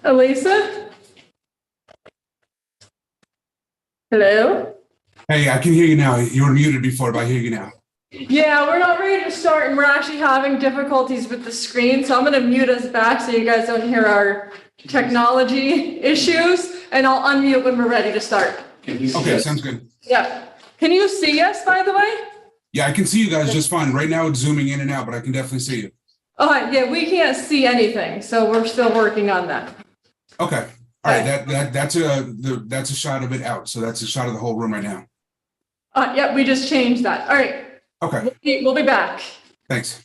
Elisa? Hello? Hey, I can hear you now. You were muted before, but I hear you now. Yeah, we're not ready to start and we're actually having difficulties with the screen, so I'm gonna mute us back so you guys don't hear our technology issues, and I'll unmute when we're ready to start. Okay, sounds good. Yeah. Can you see us, by the way? Yeah, I can see you guys just fine. Right now it's zooming in and out, but I can definitely see you. Oh, yeah, we can't see anything, so we're still working on that. Okay. All right, that's a shot of it out. So that's a shot of the whole room right now. Yeah, we just changed that. All right, Okay, we'll be back. thanks.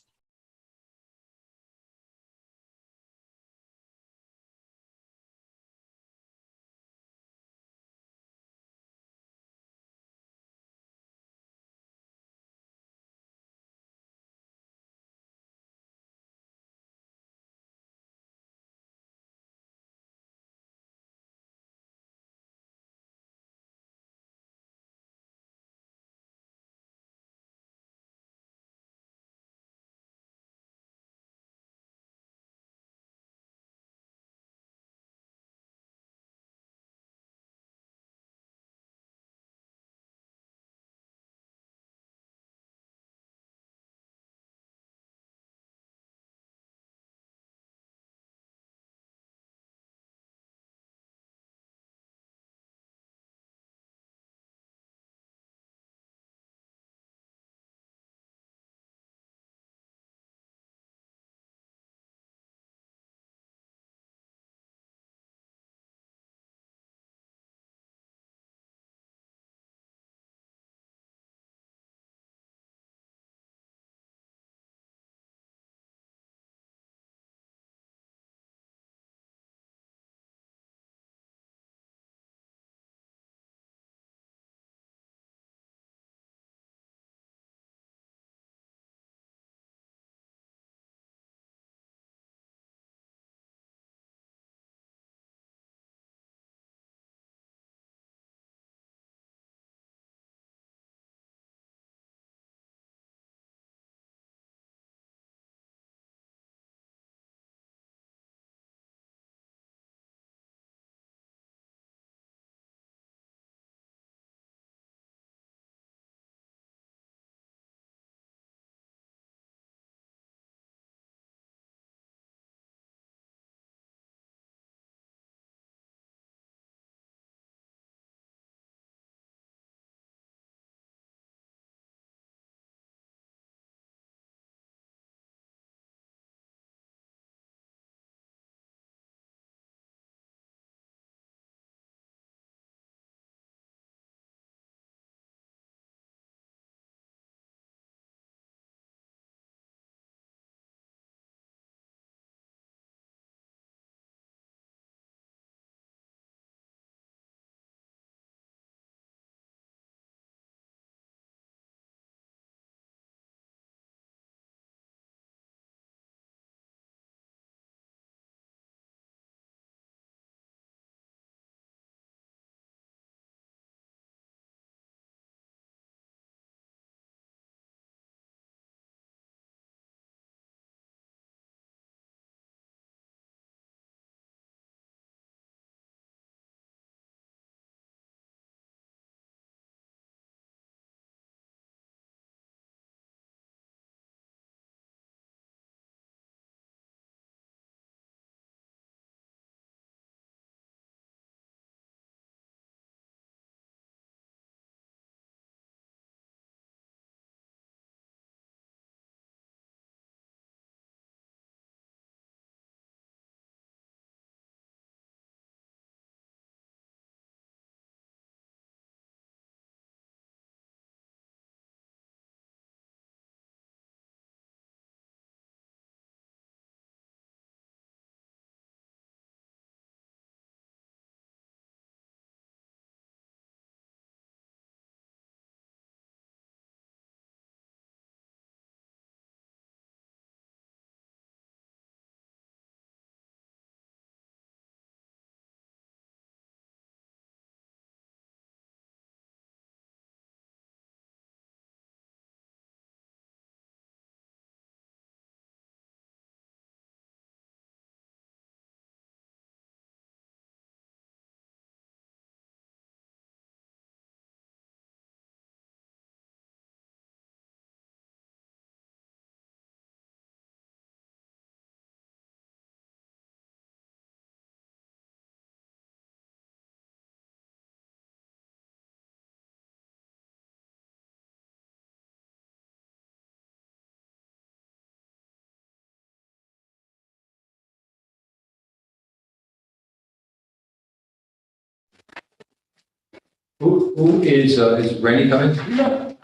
Who is Randy coming? No,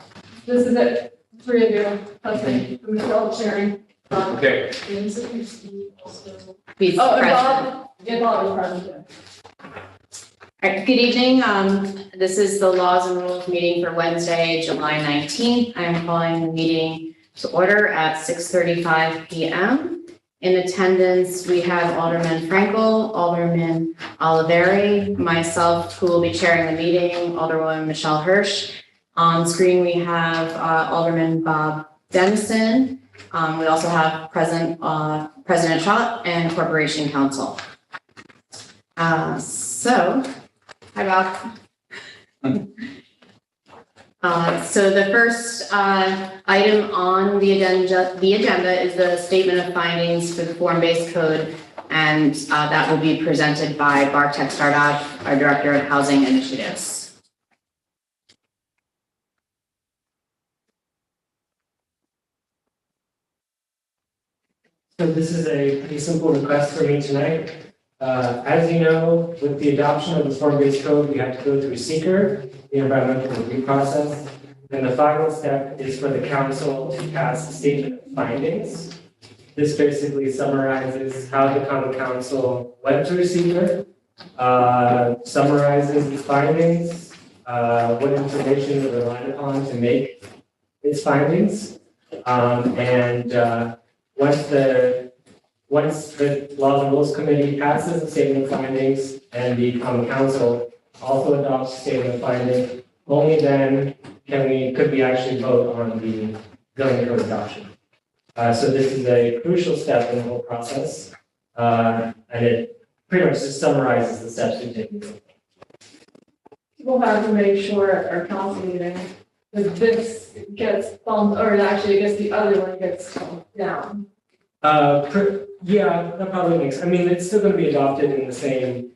this is it, 3 of you, that's me, Michelle, Sharon. Okay. He's Oh, and present. Bob, yeah, Bob is present. All right, good evening. This is the Laws and Rules meeting for Wednesday, July 19th. I'm calling the meeting to order at 6:35 PM. In attendance, we have Alderman Frankel, Alderman Oliveri, myself, who will be chairing the meeting, Alderwoman Michelle Hirsch. On screen, we have Alderman Bob Dennison. We also have President Schott and Corporation Counsel. Hi, Bob. So the first item on the agenda is the statement of findings for the form-based code, and that will be presented by Bartek Stardaj, our Director of Housing Initiatives. So this is a pretty simple request for me tonight. As you know, with the adoption of the form-based code, we have to go through seeker, the environmental review process. And the final step is for the council to pass a statement of findings. This basically summarizes how the common council went through seeker, summarizes the findings, what information was relied upon to make its findings. Once the Laws and Rules Committee passes the statement of findings and the Common Council also adopts the statement of findings, only then could we actually vote on the zoning code adoption. So this is a crucial step in the whole process, and it pretty much just summarizes the steps we've taken. We'll have to make sure at our council meeting that this gets bumped, or actually I guess the other one gets bumped down. Yeah, that probably makes, I mean, it's still gonna be adopted in the same,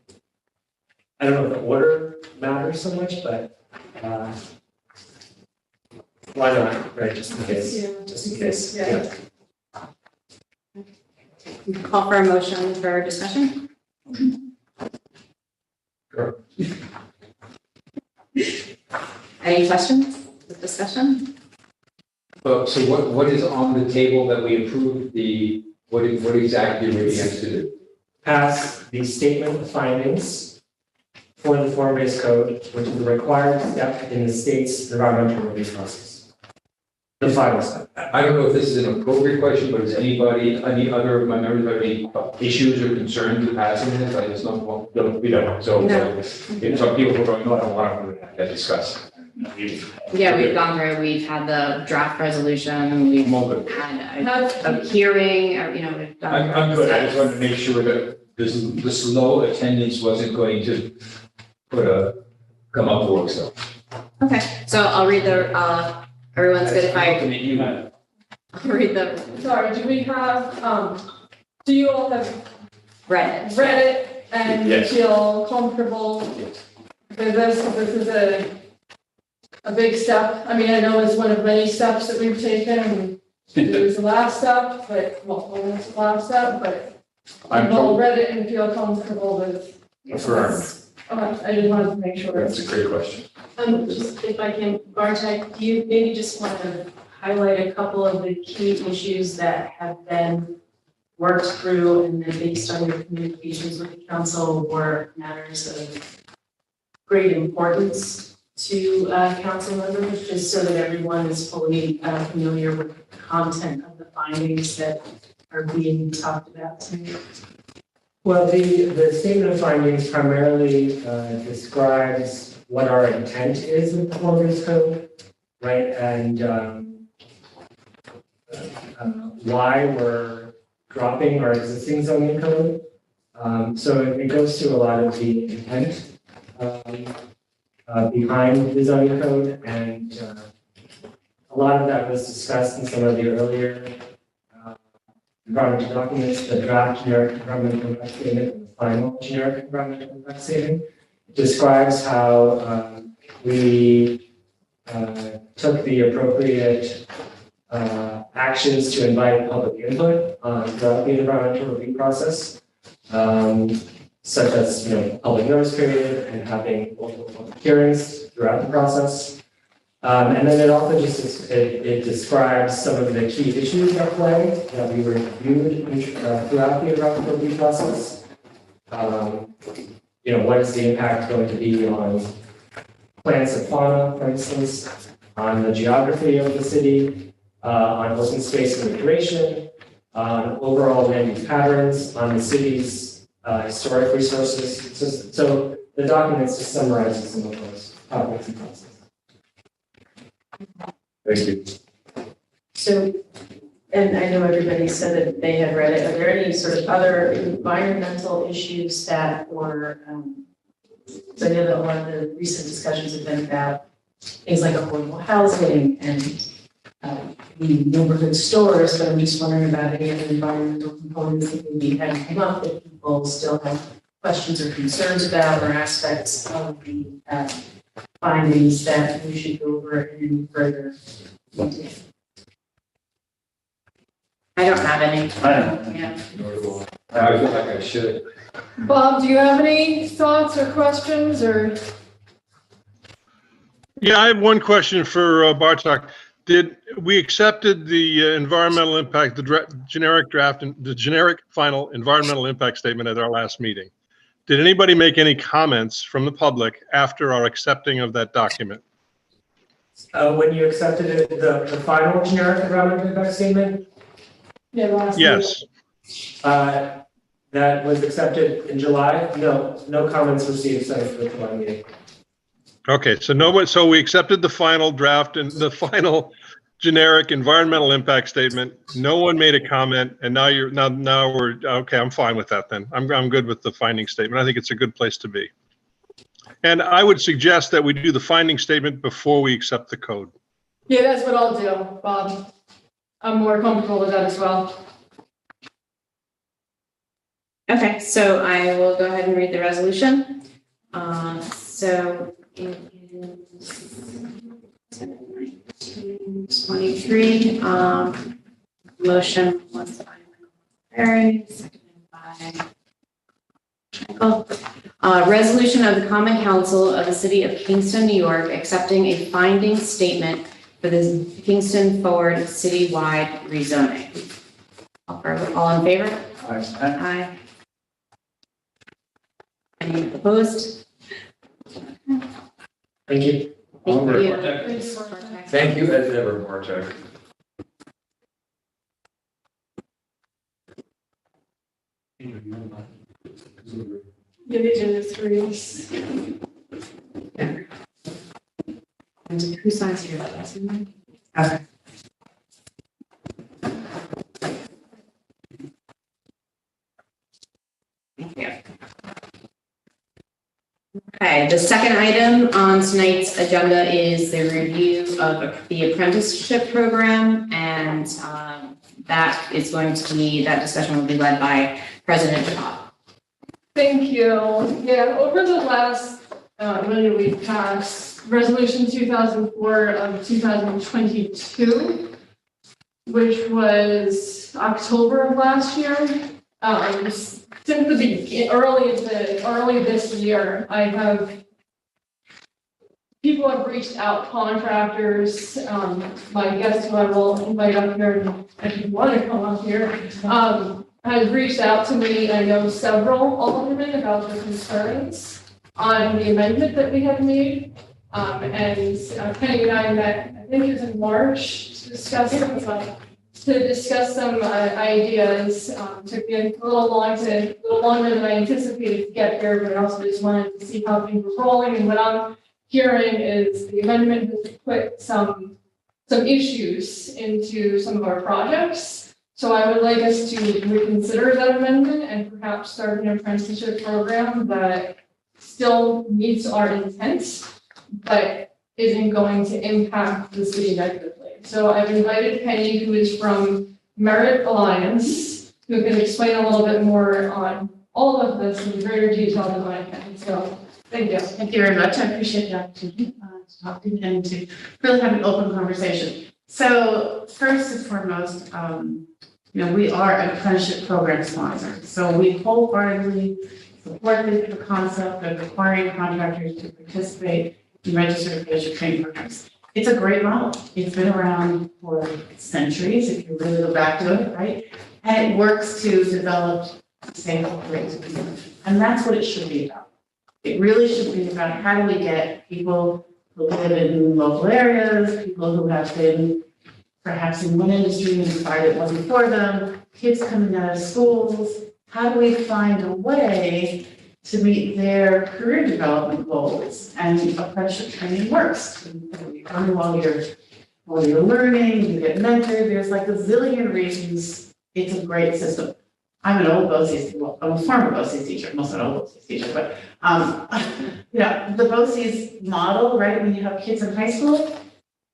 I don't know if the order matters so much, but, why not, right, just in case, Yeah. Call for a motion for discussion. Sure. Any questions with discussion? So what is on the table that we approved what exactly are we against to do? Pass the statement of findings for the form-based code, which is the required step in the state's environmental review process. The final step. I don't know if this is an appropriate question, but does any other of my members have any issues or concerns with passing this? I just we don't. So No. If some people are going, no, I don't want to discuss. Yeah, we've gone through, we've had the draft resolution, we've I'm all good. had a hearing, or, you know, we've done. I'm good. I just wanted to make sure that this low attendance wasn't going to come up for us. So. Okay, so I'll read the, everyone's good if I Looking at you, man. read the, Sorry, do we have, do you all have read it. read it and Yes. feel comfortable Yes. with this? This is a big step. I mean, I know it's one of many steps that we've taken, and it was the last step, but, well, almost the last step, but you've all read it and feel comfortable with. Affirmed. Okay, I just wanted to make sure. That's a great question. Just if I can, Bartek, do you maybe just want to highlight a couple of the key issues that have been worked through and then based on your communications with the council were matters of great importance to council members, just so that everyone is fully familiar with the content of the findings that are being talked about tonight? Well, the statement of findings primarily describes what our intent is with the form-based code, right? And why we're dropping our existing zoning code. So it goes through a lot of the intent behind the zoning code, and a lot of that was discussed in some of the earlier environmental documents, the draft generic environmental impact statement and the final generic environmental impact statement. It describes how we took the appropriate actions to invite public input throughout the environmental review process, such as, public notice period and having multiple public hearings throughout the process. And then it also just, it describes some of the key issues at play that we reviewed throughout the environmental review process. What is the impact going to be on plants and fauna, for instance, on the geography of the city, on open space and recreation, on overall land use patterns, on the city's historic resources. So the document just summarizes some of those topics and concepts. Thank you. So, and I know everybody said that they had read it. Are there any sort of other environmental issues that were, so I know that a lot of the recent discussions have been about things like affordable housing and the neighborhood stores, but I'm just wondering about any other environmental components that maybe hadn't come up that people still have questions or concerns about, or aspects of the findings that we should go over in further detail. I don't have any. Yeah. I feel like I should. Bob, do you have any thoughts or questions or? Yeah, I have one question for Bartok. Did we accepted the environmental impact, the generic draft and the generic final environmental impact statement at our last meeting? Did anybody make any comments from the public after our accepting of that document? When you accepted it, the final generic environmental impact statement, Yeah, last Yes. that was accepted in July, no comments received since the July meeting. Okay, so we accepted the final draft and the final generic environmental impact statement. No one made a comment, and now we're okay. I'm fine with that then. I'm good with the finding statement. I think it's a good place to be. And I would suggest that we do the finding statement before we accept the code. Yeah, that's what I'll do, Bob. I'm more comfortable with that as well. Okay, so I will go ahead and read the resolution. So it is 7/19/23. Motion was by Perry, seconded by Michael. Resolution of the Common Council of the City of Kingston, New York, accepting a finding statement for the Kingston Forward citywide rezoning. All in favor? Aye. Any opposed? Thank you. Thank you. Thank you as ever, Bartek. Give it to the threes. And who signs here? Okay. Thank you. Okay, the second item on tonight's agenda is the review of the apprenticeship program, and that discussion will be led by President Shaw. Thank you. Yeah, over the last, we passed Resolution 2004 of 2022, which was October of last year. Since the beginning, early this year, people have reached out, contractors, my guest who I will invite up here, and if you want to come up here, has reached out to me. I know several aldermen about their concerns on the amendment that we had made. And Kenny and I met, I think it was in March, to discuss some ideas. Took me a little longer than I anticipated to get here, but I also just wanted to see how things were rolling. And what I'm hearing is the amendment has put some issues into some of our projects. So I would like us to reconsider that amendment and perhaps start an apprenticeship program that still meets our intent, but isn't going to impact the city negatively. So I've invited Penny, who is from Merit Alliance, who can explain a little bit more on all of this in greater detail than I can. So thank you. Thank you very much. I appreciate the opportunity to talk to you and to really have an open conversation. So first and foremost, we are an apprenticeship program sponsor. So we wholeheartedly support the concept of requiring contractors to participate registered apprenticeship training programs. It's a great model. It's been around for centuries, if you really go back to it, right? And it works to develop sustainable careers. And that's what it should be about. It really should be about how do we get people who live in local areas, people who have been perhaps in one industry and decided it wasn't for them, kids coming out of schools, how do we find a way to meet their career development goals? And apprenticeship training works. You earn while you're learning, you get mentored, there's like a zillion reasons it's a great system. I'm an old BOCES, well, I'm a former BOCES teacher, I'm also an old BOCES teacher, but, the BOCES model, right, when you have kids in high school,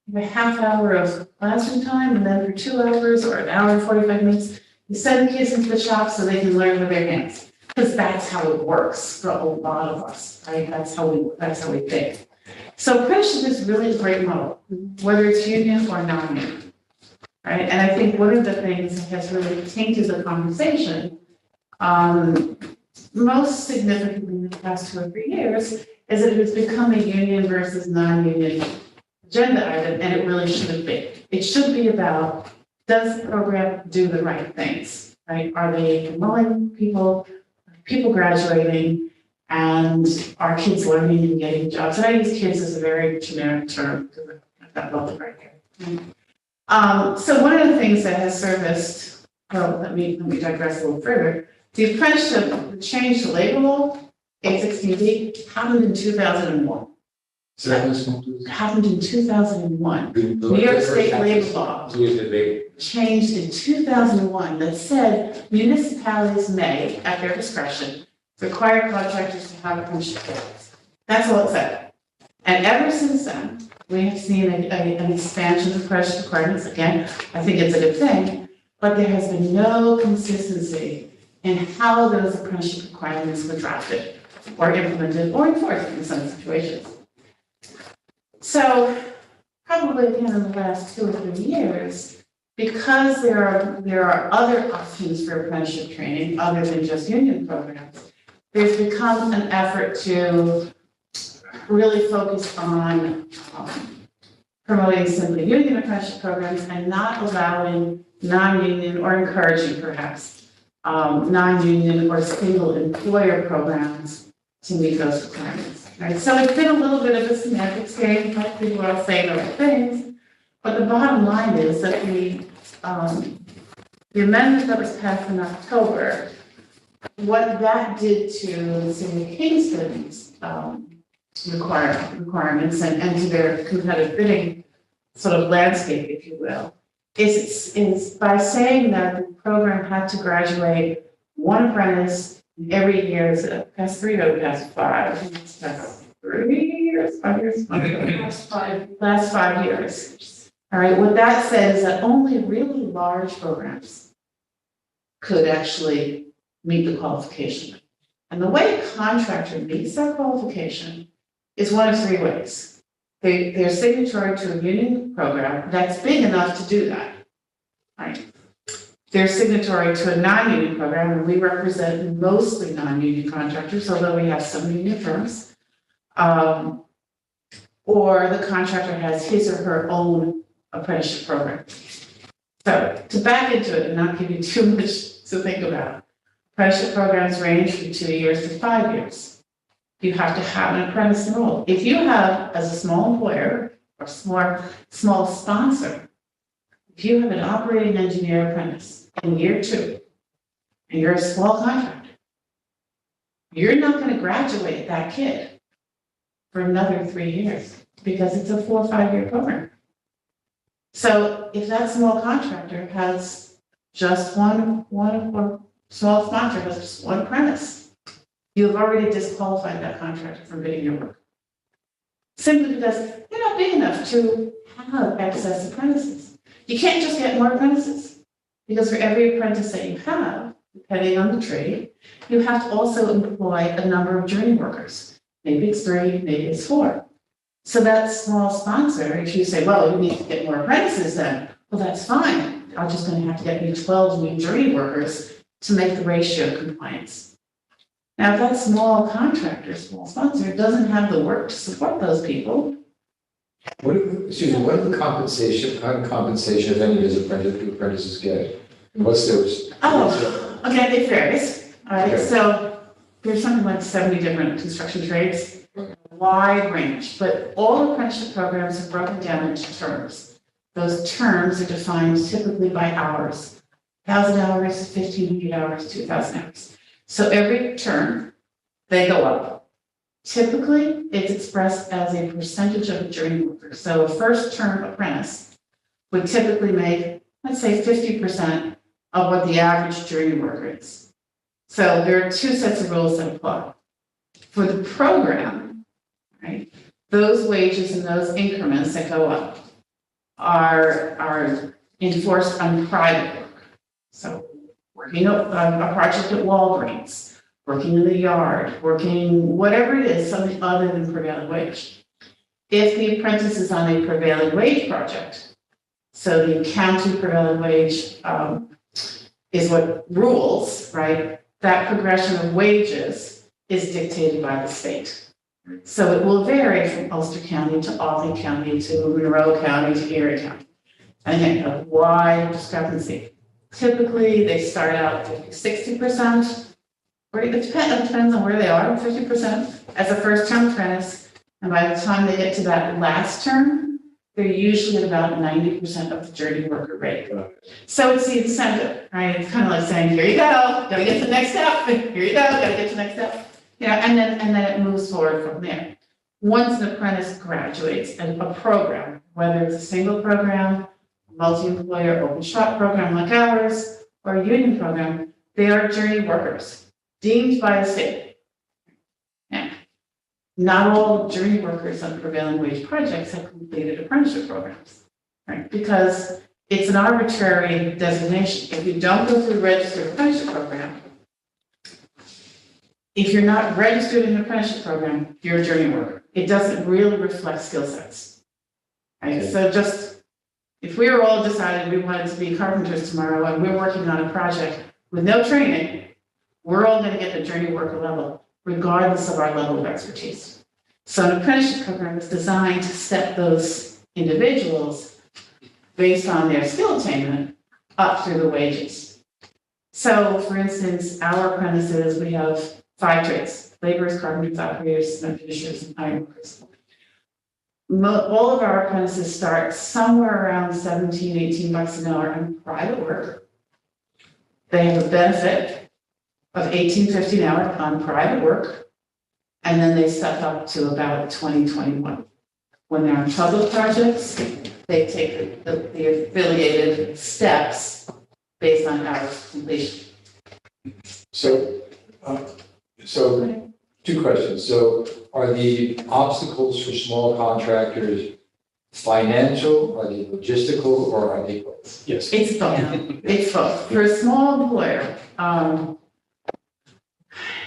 you have a half hour of classroom time, and then for 2 hours or an hour and 45 minutes, you send the kids into the shop so they can learn with their hands. Because that's how it works for a lot of us, right? That's how we think. So apprenticeship is really a great model, whether it's union or non-union, right? And I think one of the things that has really tainted the conversation, most significantly in the past 2 or 3 years, is that it has become a union versus non-union agenda item, and it really shouldn't be. It should be about, does the program do the right things, right? Are they enrolling people graduating, and are kids learning and getting jobs? And I use kids as a very generic term because I've got both right here. So one of the things that has serviced, well, let me digress a little further. The apprenticeship, the change to labor law, 816D, happened in 2001. So that was concluded. Happened in 2001. New York State labor law changed in 2001 that said municipalities may, at their discretion, require contractors to have apprenticeship programs. That's all it said. And ever since then, we have seen an expansion of apprenticeship requirements. Again, I think it's a good thing, but there has been no consistency in how those apprenticeship requirements were drafted or implemented or enforced in some situations. So probably again in the last 2 or 3 years, because there are other options for apprenticeship training other than just union programs, there's become an effort to really focus on promoting simply union apprenticeship programs and not allowing non-union or encouraging perhaps non-union or single employer programs to meet those requirements. Right, so it's been a little bit of a semantics game, like people are all saying the right things, but the bottom line is that the amendment that was passed in October, what that did to City of Kingston's requirements and to their competitive bidding sort of landscape, if you will, is by saying that the program had to graduate 1 apprentice every year. Is it past 3 or past 5? Past 3 years, 5 years? Last 5 years. All right, what that said is that only really large programs could actually meet the qualification. And the way a contractor meets that qualification is one of 3 ways. They're signatory to a union program that's big enough to do that, right? They're signatory to a non-union program, and we represent mostly non-union contractors, although we have some union firms. Or the contractor has his or her own apprenticeship program. So to back into it and not give you too much to think about, apprenticeship programs range from 2 years to 5 years. You have to have an apprentice enrolled. If you have, as a small employer or small sponsor, if you have an operating engineer apprentice in year 2, and you're a small contractor, you're not going to graduate that kid for another 3 years because it's a 4 or 5 year program. So if that small contractor has just one or small sponsor has just 1 apprentice, you've already disqualified that contractor from bidding your work. Simply because you're not big enough to have excess apprentices. You can't just get more apprentices, because for every apprentice that you have, depending on the trade, you have to also employ a number of journey workers. Maybe it's 3, maybe it's 4. So that small sponsor, if you say, well, you need to get more apprentices then, well, that's fine. I'm just going to have to get me 12 new journey workers to make the ratio compliance. Now, if that small contractor, small sponsor doesn't have the work to support those people, What, excuse me, what are the compensation, if any, does apprentices get? What's their? oh, okay, it varies. All right, Okay. so there's something like 70 different construction trades, wide range, but all apprenticeship programs are broken down into terms. Those terms are defined typically by hours, 1,000 hours, 1,500 hours, 2,000 hours. So every term, they go up. Typically, it's expressed as a percentage of a journey worker. So a first term apprentice would typically make, let's say, 50% of what the average journey worker is. So there are two sets of rules that apply. For the program, right, those wages and those increments that go up are enforced on private work. So working a project at Walgreens, working in the yard, working whatever it is, something other than prevailing wage. If the apprentice is on a prevailing wage project, so the county prevailing wage is what rules, right? That progression of wages is dictated by the state. So it will vary from Ulster County to Albany County to Monroe County to Erie County. And again, a wide discrepancy. Typically, they start out 60%. It depends on where they are, 50% as a first-term apprentice. And by the time they get to that last term, they're usually at about 90% of the journey worker rate. So it's the incentive, right? It's kind of like saying, here you go, gotta get to the next step. Here you go, gotta get to the next step. You know, and then it moves forward from there. Once an apprentice graduates a program, whether it's a single program, multi-employer open shop program like ours, or a union program, they are journey workers. Deemed by the state. Now, not all journey workers on prevailing wage projects have completed apprenticeship programs, right? Because it's an arbitrary designation. If you don't go through the registered apprenticeship program, if you're not registered in an apprenticeship program, you're a journey worker. It doesn't really reflect skill sets, right? Okay. So just, if we were all decided we wanted to be carpenters tomorrow and we're working on a project with no training, we're all going to get the journey worker level, regardless of our level of expertise. So an apprenticeship program is designed to set those individuals based on their skill attainment up through the wages. So for instance, our apprentices, we have 5 trades: laborers, carpenters, operators, cement finishers, and iron workers. All of our apprentices start somewhere around 17, 18 bucks an hour on private work. They have a benefit of $18.50 an hour on private work, and then they step up to about 2021. When they're on public projects, they take the affiliated steps based on hours completion. So, two questions. So are the obstacles for small contractors financial, are they logistical, or are they both? Yes. It's both. It's both. For a small employer,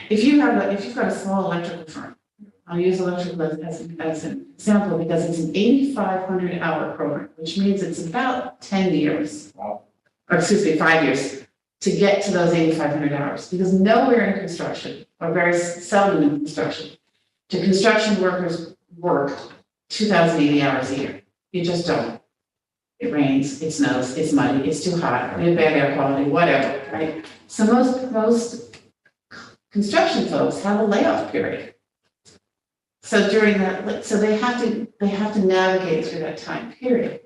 if you've got a small electrical firm, I'll use electrical as an example because it's an 8,500 hour program, which means it's about 10 years. Wow. Or excuse me, 5 years to get to those 8,500 hours. Because nowhere in construction, or very seldom in construction, do construction workers work 2,080 hours a year. You just don't. It rains, it snows, it's muddy, it's too hot, we have bad air quality, whatever, right? So most construction folks have a layoff period. So during that, so they have to navigate through that time period.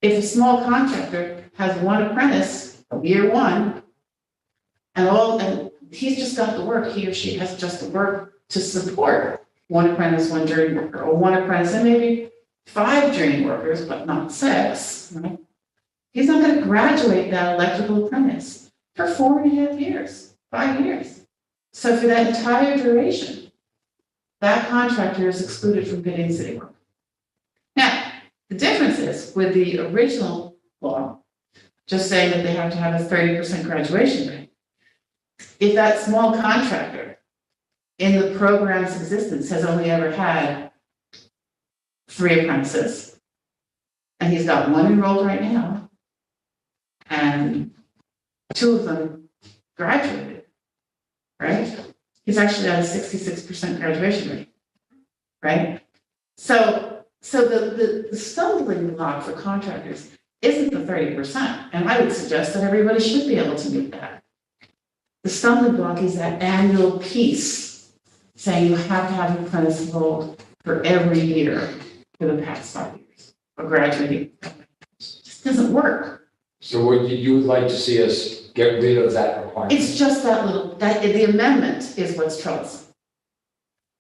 If a small contractor has one apprentice, year one, and he's just got the work, he or she has just the work to support one apprentice, one journey worker, or one apprentice and maybe 5 journey workers, but not 6, right? He's not going to graduate that electrical apprentice for 4.5 years, 5 years. So for that entire duration, that contractor is excluded from bidding city work. Now, the difference is with the original law, just saying that they have to have a 30% graduation rate. If that small contractor in the program's existence has only ever had 3 apprentices, and he's got 1 enrolled right now, and 2 of them graduated, right? He's actually at a 66% graduation rate, right? So the stumbling block for contractors isn't the 30%, and I would suggest that everybody should be able to meet that. The stumbling block is that annual piece, saying you have to have an apprentice enrolled for every year for the past 5 years, or graduating. It just doesn't work. So what you would like to see us get rid of that requirement? It's just that little, that, the amendment is what's troublesome.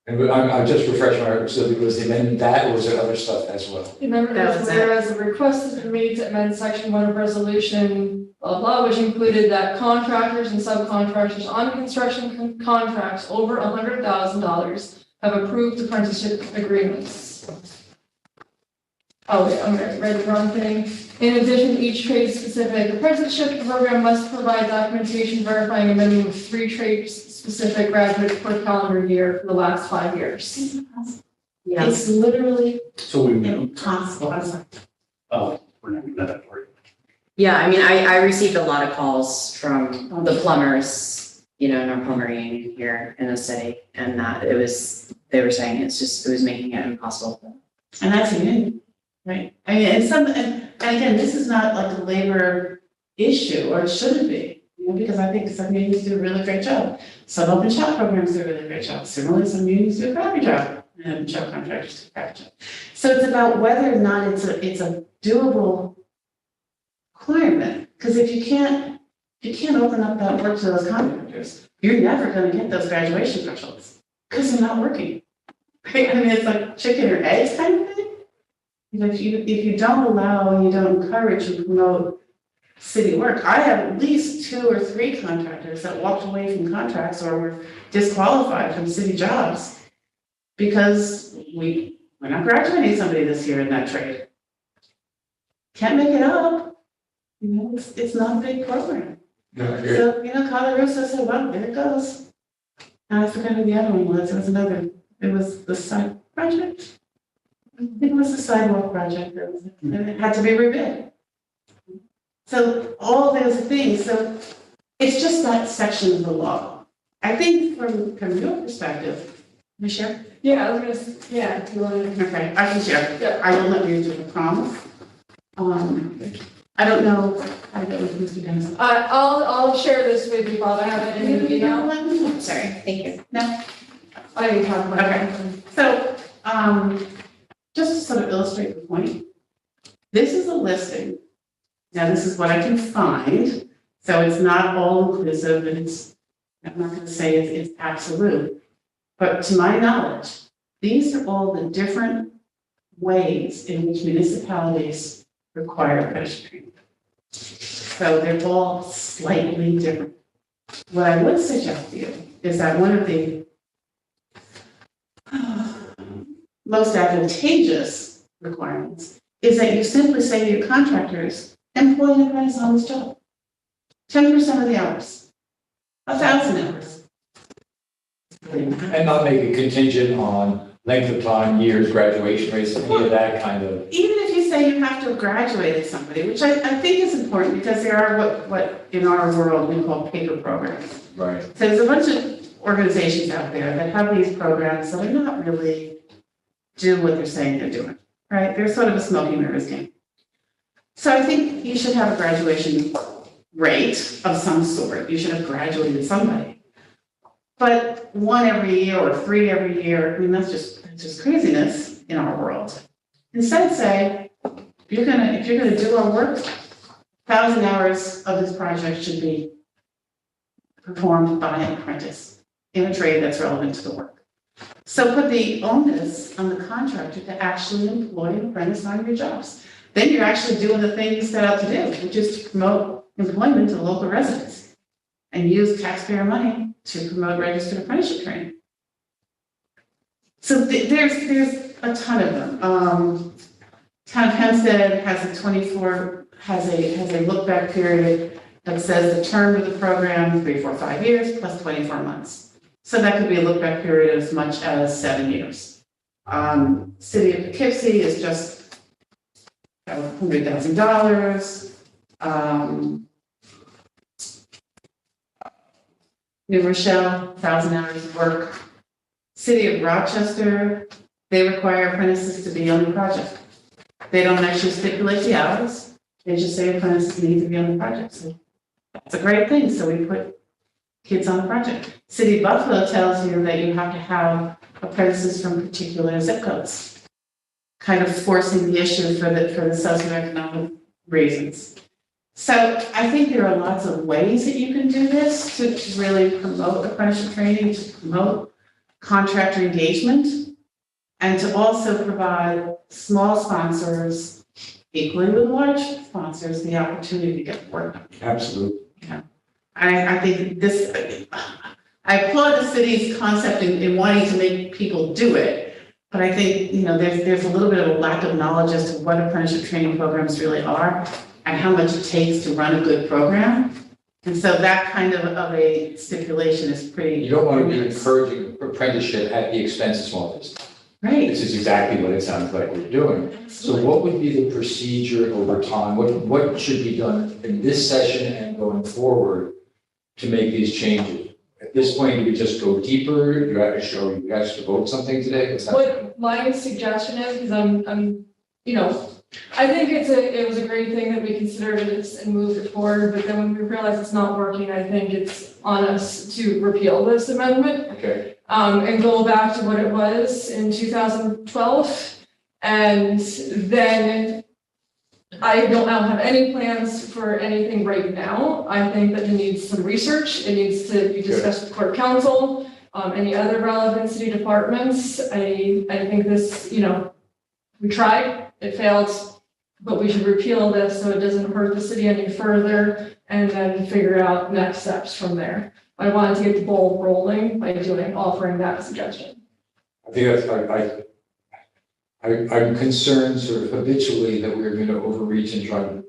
And I'm just refreshing my, so was the amendment that, or was there other stuff as well? Remember, That was it. whereas a request has been made to amend section 1 of resolution, blah, blah, which included that contractors and subcontractors on construction contracts over $100,000 have approved apprenticeship agreements. Oh, wait, I'm gonna read the wrong thing. In addition, each trade-specific apprenticeship program must provide documentation verifying a minimum of 3 trade-specific graduates per calendar year for the last 5 years. Yeah. It's literally So we, impossible. I'm sorry. oh, we're not gonna that for you. Yeah, I mean, I received a lot of calls from the plumbers, you know, in our plumber union here in the city, and that they were saying it was making it impossible. And that's a union, right? I mean, and again, this is not like a labor issue, or it shouldn't be, you know, because I think some unions do a really great job. Some open shop programs do a really great job. Similarly, some unions do a crappy job, and open shop contractors do a crappy job. So it's about whether or not it's a doable requirement, because if you can't open up that work to those contractors, you're never gonna get those graduation thresholds, because they're not working. Right? I mean, it's like chicken or eggs kind of thing. You know, if you don't allow and you don't encourage and promote city work, I have at least 2 or 3 contractors that walked away from contracts or were disqualified from city jobs because we're not graduating somebody this year in that trade. Can't make it up. You know, it's not a big program. No, I agree. So, you know, Colorado Russo said, well, there it goes. And I forgot who the other one was. It was another, it was the side project. I think it was the sidewalk project. And it had to be rebid. So all those things, so it's just that section of the law. I think from your perspective, can I share? Yeah, I was gonna, yeah, if you wanted to. Okay, I can share. Yeah. I will let you do the promise. I don't know how to get with Mr. Dennis. I'll share this with you, Bob. I have it in the email. Sorry, thank you. I didn't talk about it. Okay. So, just to sort of illustrate the point, this is a listing. Now, this is what I can find, so it's not all inclusive, and I'm not gonna say it's absolute. But to my knowledge, these are all the different ways in which municipalities require apprenticeship training. So they're all slightly different. What I would suggest to you is that one of the most advantageous requirements is that you simply say to your contractors, employ an apprentice on this job. 10% of the hours, 1,000 hours. And not make it contingent on length of time, years, graduation rates, any of that kind of. Even if you say you have to have graduated somebody, which I think is important because there are what in our world we call paper programs. Right. So there's a bunch of organizations out there that have these programs that are not really do what they're saying they're doing, right? They're sort of a smoky mirrors game. So I think you should have a graduation rate of some sort. You should have graduated somebody. But 1 every year or 3 every year, I mean, that's just craziness in our world. Instead say, if you're gonna do our work, 1,000 hours of this project should be performed by an apprentice in a trade that's relevant to the work. So put the onus on the contractor to actually employ an apprentice on your jobs. Then you're actually doing the thing you set out to do, which is to promote employment to local residents and use taxpayer money to promote registered apprenticeship training. So there's a ton of them. Town of Hempstead has a look back period that says the term of the program, 3, 4, 5 years plus 24 months. So that could be a look back period as much as 7 years. City of Poughkeepsie is just $100,000. New Rochelle, 1,000 hours of work. City of Rochester, they require apprentices to be on the project. They don't actually stipulate the hours, they just say apprentices need to be on the project, so that's a great thing, so we put kids on the project. City of Buffalo tells you that you have to have apprentices from particular zip codes, kind of forcing the issue for the socioeconomic reasons. So I think there are lots of ways that you can do this to really promote apprenticeship training, to promote contractor engagement, and to also provide small sponsors, equally with large sponsors, the opportunity to get work done. Absolutely. I think this, I applaud the city's concept in wanting to make people do it, but I think, there's a little bit of a lack of knowledge as to what apprenticeship training programs really are and how much it takes to run a good program. And so that kind of a stipulation is pretty. You don't want to be encouraging apprenticeship at the expense of small business. Right. This is exactly what it sounds like we're doing. So what would be the procedure over time? What should be done in this session and going forward to make these changes? At this point, do we just go deeper? Do you have to show you guys to vote something today? What my suggestion is, because I'm, I think it was a great thing that we considered this and moved it forward, but then when we realize it's not working, I think it's on us to repeal this amendment. Okay. And go back to what it was in 2012. And then I don't now have any plans for anything right now. I think that it needs some research. It needs to be discussed with court counsel, any other relevant city departments. I think this, we tried, it failed, but we should repeal this so it doesn't hurt the city any further and then figure out next steps from there. I wanted to get the ball rolling by offering that suggestion. I think that's, I'm concerned sort of habitually that we're going to overreach and try to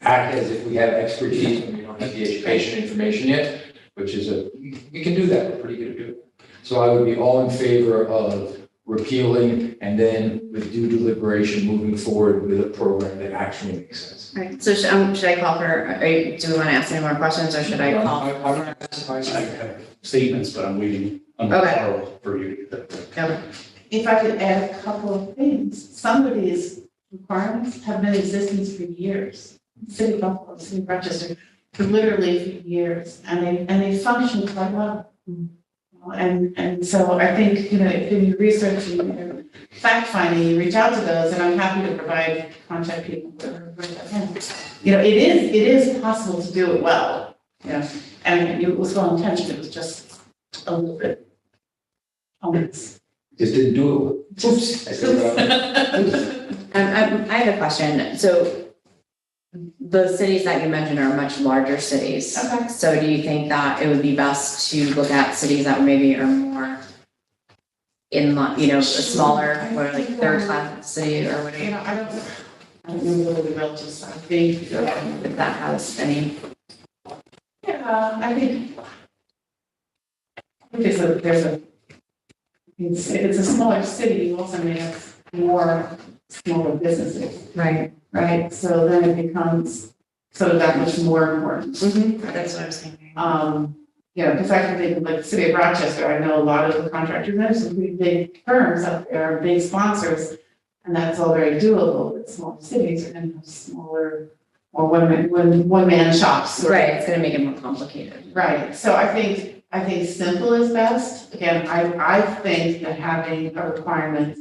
act as if we have expertise when we don't have the education information yet, which is we can do that, we're pretty good at doing it. So I would be all in favor of repealing and then with due deliberation moving forward with a program that actually makes sense. All right, so should I call for, do we want to ask any more questions or should I call? I have statements, but I'm waiting on Okay. Carl for you to get that. Okay. If I could add a couple of things, some of these requirements have been in existence for years. City of Buffalo, City of Rochester, for literally for years, and they function quite well. And so I think, if you research and fact finding, you reach out to those, and I'm happy to provide contact people. It is possible to do it well, and it was well intentioned, it was just a little bit. Just didn't do it. Oops. I said, I have a question. So the cities that you mentioned are much larger cities. Okay. So do you think that it would be best to look at cities that maybe are more in, a smaller or like third class city or whatever? I don't know really well, just I think. If that has any. Yeah, I think it's a smaller city, you also may have more smaller businesses, Right. right? So then it becomes sort of that much more important. That's what I was thinking. Because I can think like the city of Rochester, I know a lot of the contractors there, some pretty big firms up there, big sponsors, and that's all very doable, but smaller cities are gonna have smaller, or one-man shops. Right, it's gonna make it more complicated. Right, so I think simple is best. Again, I think that having a requirement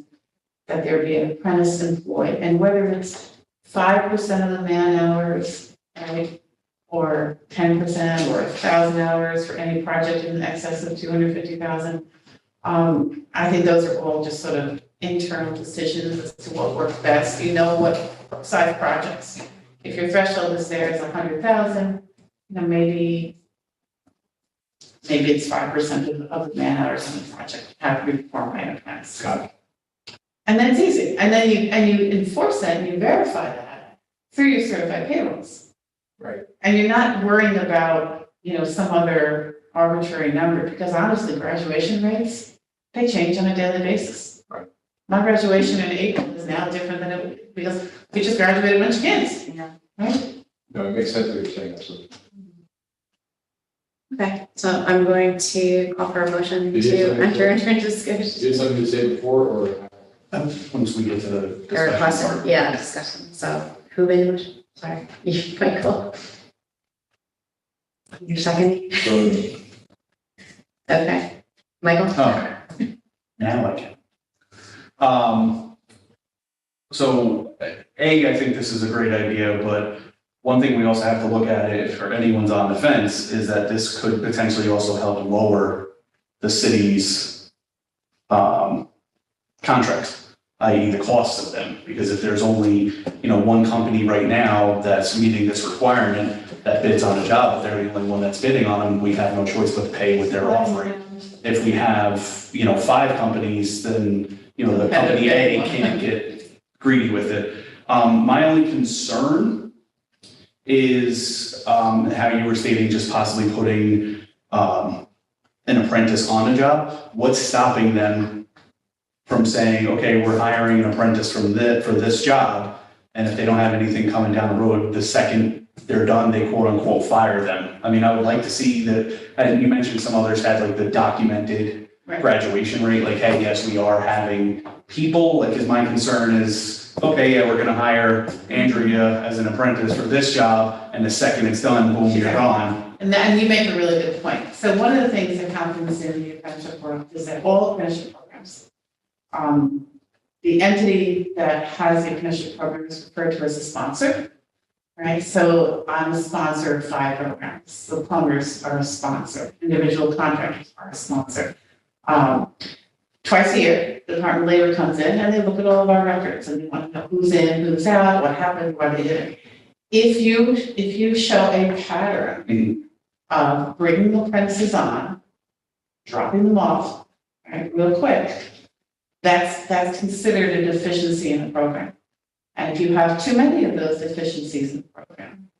that there be an apprentice employed, and whether it's 5% of the man hours, right? Or 10% or 1,000 hours for any project in excess of 250,000. I think those are all just sort of internal decisions as to what works best. You know what size projects. If your threshold is there is 100,000, maybe it's 5% of the man hours in the project have to be performed by an apprentice. Got it. And then it's easy. And then you enforce that and you verify that through your certified payrolls. Right. And you're not worrying about, some other arbitrary number, because honestly, graduation rates, they change on a daily basis. Right. My graduation in April is now different than it, because we just graduated a bunch of kids. Yeah. Right? No, it makes sense what you're saying, absolutely. Okay, so I'm going to call for a motion Did you to have enter something? into discussion. You had something to say before, or? Once we get to the Or discussion request, part. yeah, discussion. So who made the motion? Sorry, you, Michael. You're second? So, Okay. Michael? Okay. Now I can. So, I think this is a great idea, but one thing we also have to look at, if anyone's on the fence, is that this could potentially also help lower the city's contracts, i.e. the costs of them. Because if there's only, one company right now that's meeting this requirement that bids on a job, if they're the only one that's bidding on them, we have no choice but to pay what they're offering. If we have, 5 companies, then, the company A can't get greedy with it. My only concern is how you were stating just possibly putting an apprentice on a job. What's stopping them from saying, okay, we're hiring an apprentice for this job, and if they don't have anything coming down the road, the second they're done, they quote unquote fire them. I mean, I would like to see that, and you mentioned some others had like the documented graduation rate, like, hey, yes, we are having people, like, my concern is, okay, yeah, we're gonna hire Andrea as an apprentice for this job, and the second it's done, boom, you're gone. And you make a really good point. So one of the things that happens in the apprenticeship world is that all apprenticeship programs, the entity that has the apprenticeship program is referred to as a sponsor, right? So I'm a sponsor of 5 programs. The plumbers are a sponsor, individual contractors are a sponsor. Twice a year, the Department of Labor comes in and they look at all of our records and they want to know who's in, who's out, what happened, why they did it. If you show a pattern of bringing apprentices on, dropping them off, right, real quick, that's considered a deficiency in the program. And if you have too many of those deficiencies in the program,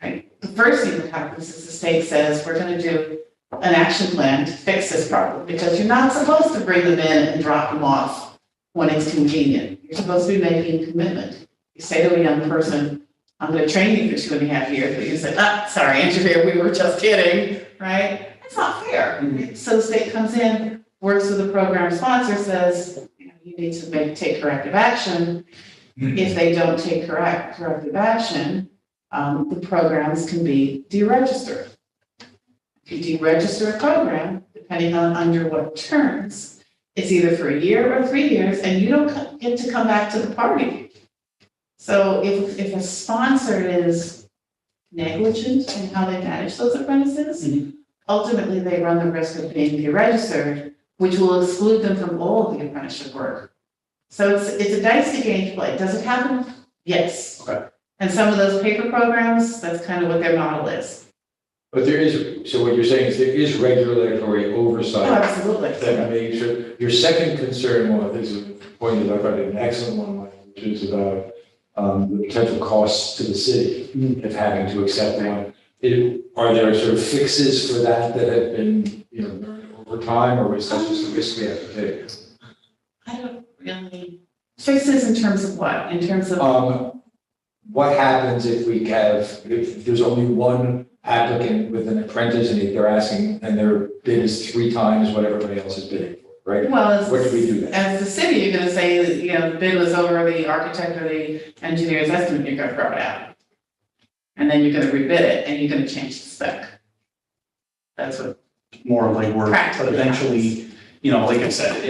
right, the first thing that happens is the state says, we're going to do an action plan to fix this problem, because you're not supposed to bring them in and drop them off when it's convenient. You're supposed to be making a commitment. You say to a young person, I'm going to train you for 2.5 years, but you say, sorry, Andrea, we were just kidding, right? It's not fair. So the state comes in, works with the program sponsor, says, you need to take corrective action. If they don't take corrective action, the programs can be deregistered. If you deregister a program, depending on under what terms, it's either for a year or 3 years, and you don't get to come back to the party. So if a sponsor is negligent in how they manage those apprentices, ultimately they run the risk of being deregistered, which will exclude them from all of the apprenticeship work. So it's a dicey game to play. Does it happen? Yes. Okay. And some of those paper programs, that's kind of what their model is. but there is, so what you're saying is there is regulatory Oh, oversight. absolutely. That makes sure, your second concern, one, I think is a point that I thought an excellent one, Mike, which is about the potential costs to the city of having to accept one. Are there sort of fixes for that have been, learned over time, or is that just a risk we have to take? I don't really. Fixes in terms of what? In terms of, What happens if there's only one applicant with an apprentice and if they're asking, and their bid is 3 times what everybody else is bidding for, right? well, What do we do then? as the city, you're gonna say that, the bid was over the architect or the engineer's estimate, you're gonna throw it out. And then you're gonna rebid it and you're gonna change the spec. That's what, More like we're, but Practically eventually, like I said,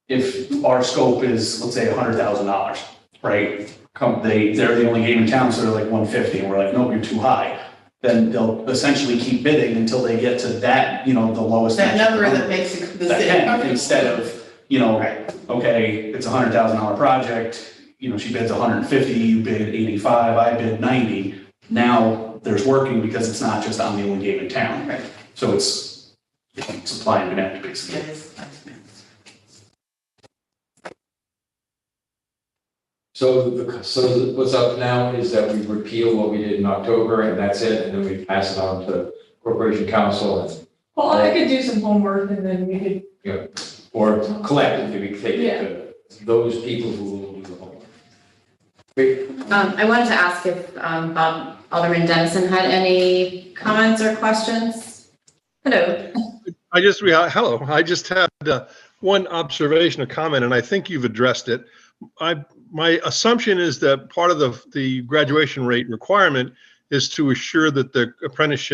if our scope is, let's say, $100,000, right? They're the only game in town, so they're like 150, and we're like, nope, you're too high. Then they'll essentially keep bidding until they get to that, the lowest. that number that makes the city. Instead of, Right. okay, it's a $100,000 project, she bids 150, you bid 85, I bid 90. Now there's working because it's not just I'm the only game in town. Right. So it's supply and demand, basically. It is. So what's up now is that we repeal what we did in October, and that's it, and then we pass it on to Corporation Council, Well, I could do some homework and then we could, or collectively, we take it to those people who will do the homework. I wanted to ask if Alderman Dennison had any comments or questions. Hello. Hello, I just had one observation or comment, and I think you've addressed it. My assumption is that part of the graduation rate requirement is to assure that the apprentice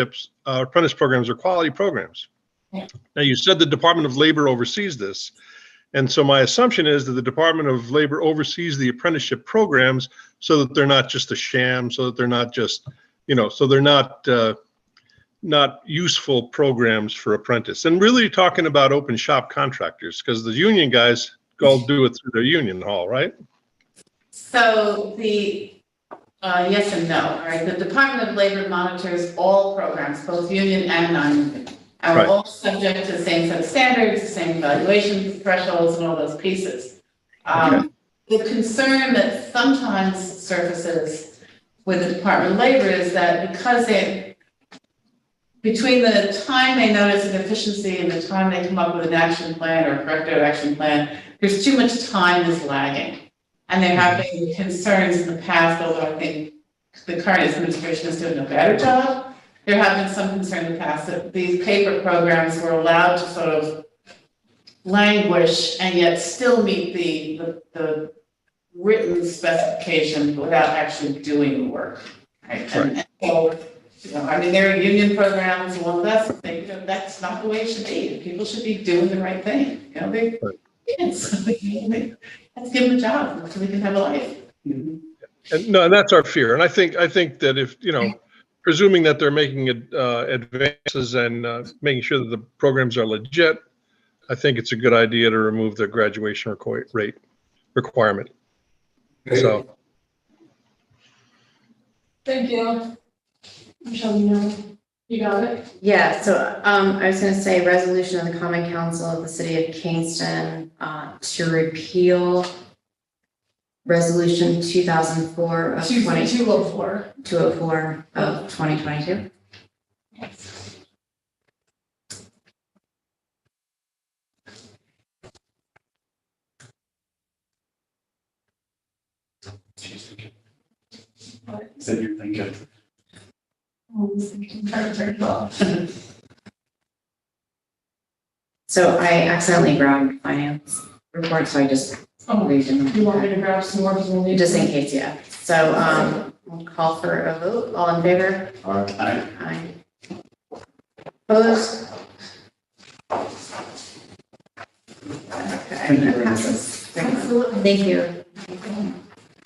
programs are quality programs. Yeah. Now, you said the Department of Labor oversees this. And so my assumption is that the Department of Labor oversees the apprenticeship programs so that they're not just a sham, so that they're not just, so they're not useful programs for apprentice. And really talking about open shop contractors, because the union guys all do it through their union hall, right? So yes and no, all right? The Department of Labor monitors all programs, both union and non-union. And we're Right. all subject to the same set of standards, the same evaluation thresholds and all those pieces. Okay. The concern that sometimes surfaces with the Department of Labor is that because between the time they notice a deficiency and the time they come up with an action plan or a corrective action plan, there's too much time is lagging. And there have been concerns in the past, although I think the current administration is doing a better job. There have been some concern in the past that these paper programs were allowed to sort of languish and yet still meet the written specification without actually doing the work. Right? And so, there are union programs, well, that's not the way it should be. People should be doing the right thing. Let's give them a job so we can have a life. And that's our fear. And I think that if, presuming that they're making advances and making sure that the programs are legit, I think it's a good idea to remove the graduation rate requirement. So. Thank you. Michelle, you got it? Yeah, so I was going to say resolution of the Common Council of the City of Kingston to repeal Resolution 2004 of 204 of 2022. Said you're thinking. So I accidentally grabbed finance report, so I just read them. You want me to grab some more? Just in case, yeah. So we'll call for a vote. All in favor? Aye. Aye. Opposed? Okay, that passes. Thank you.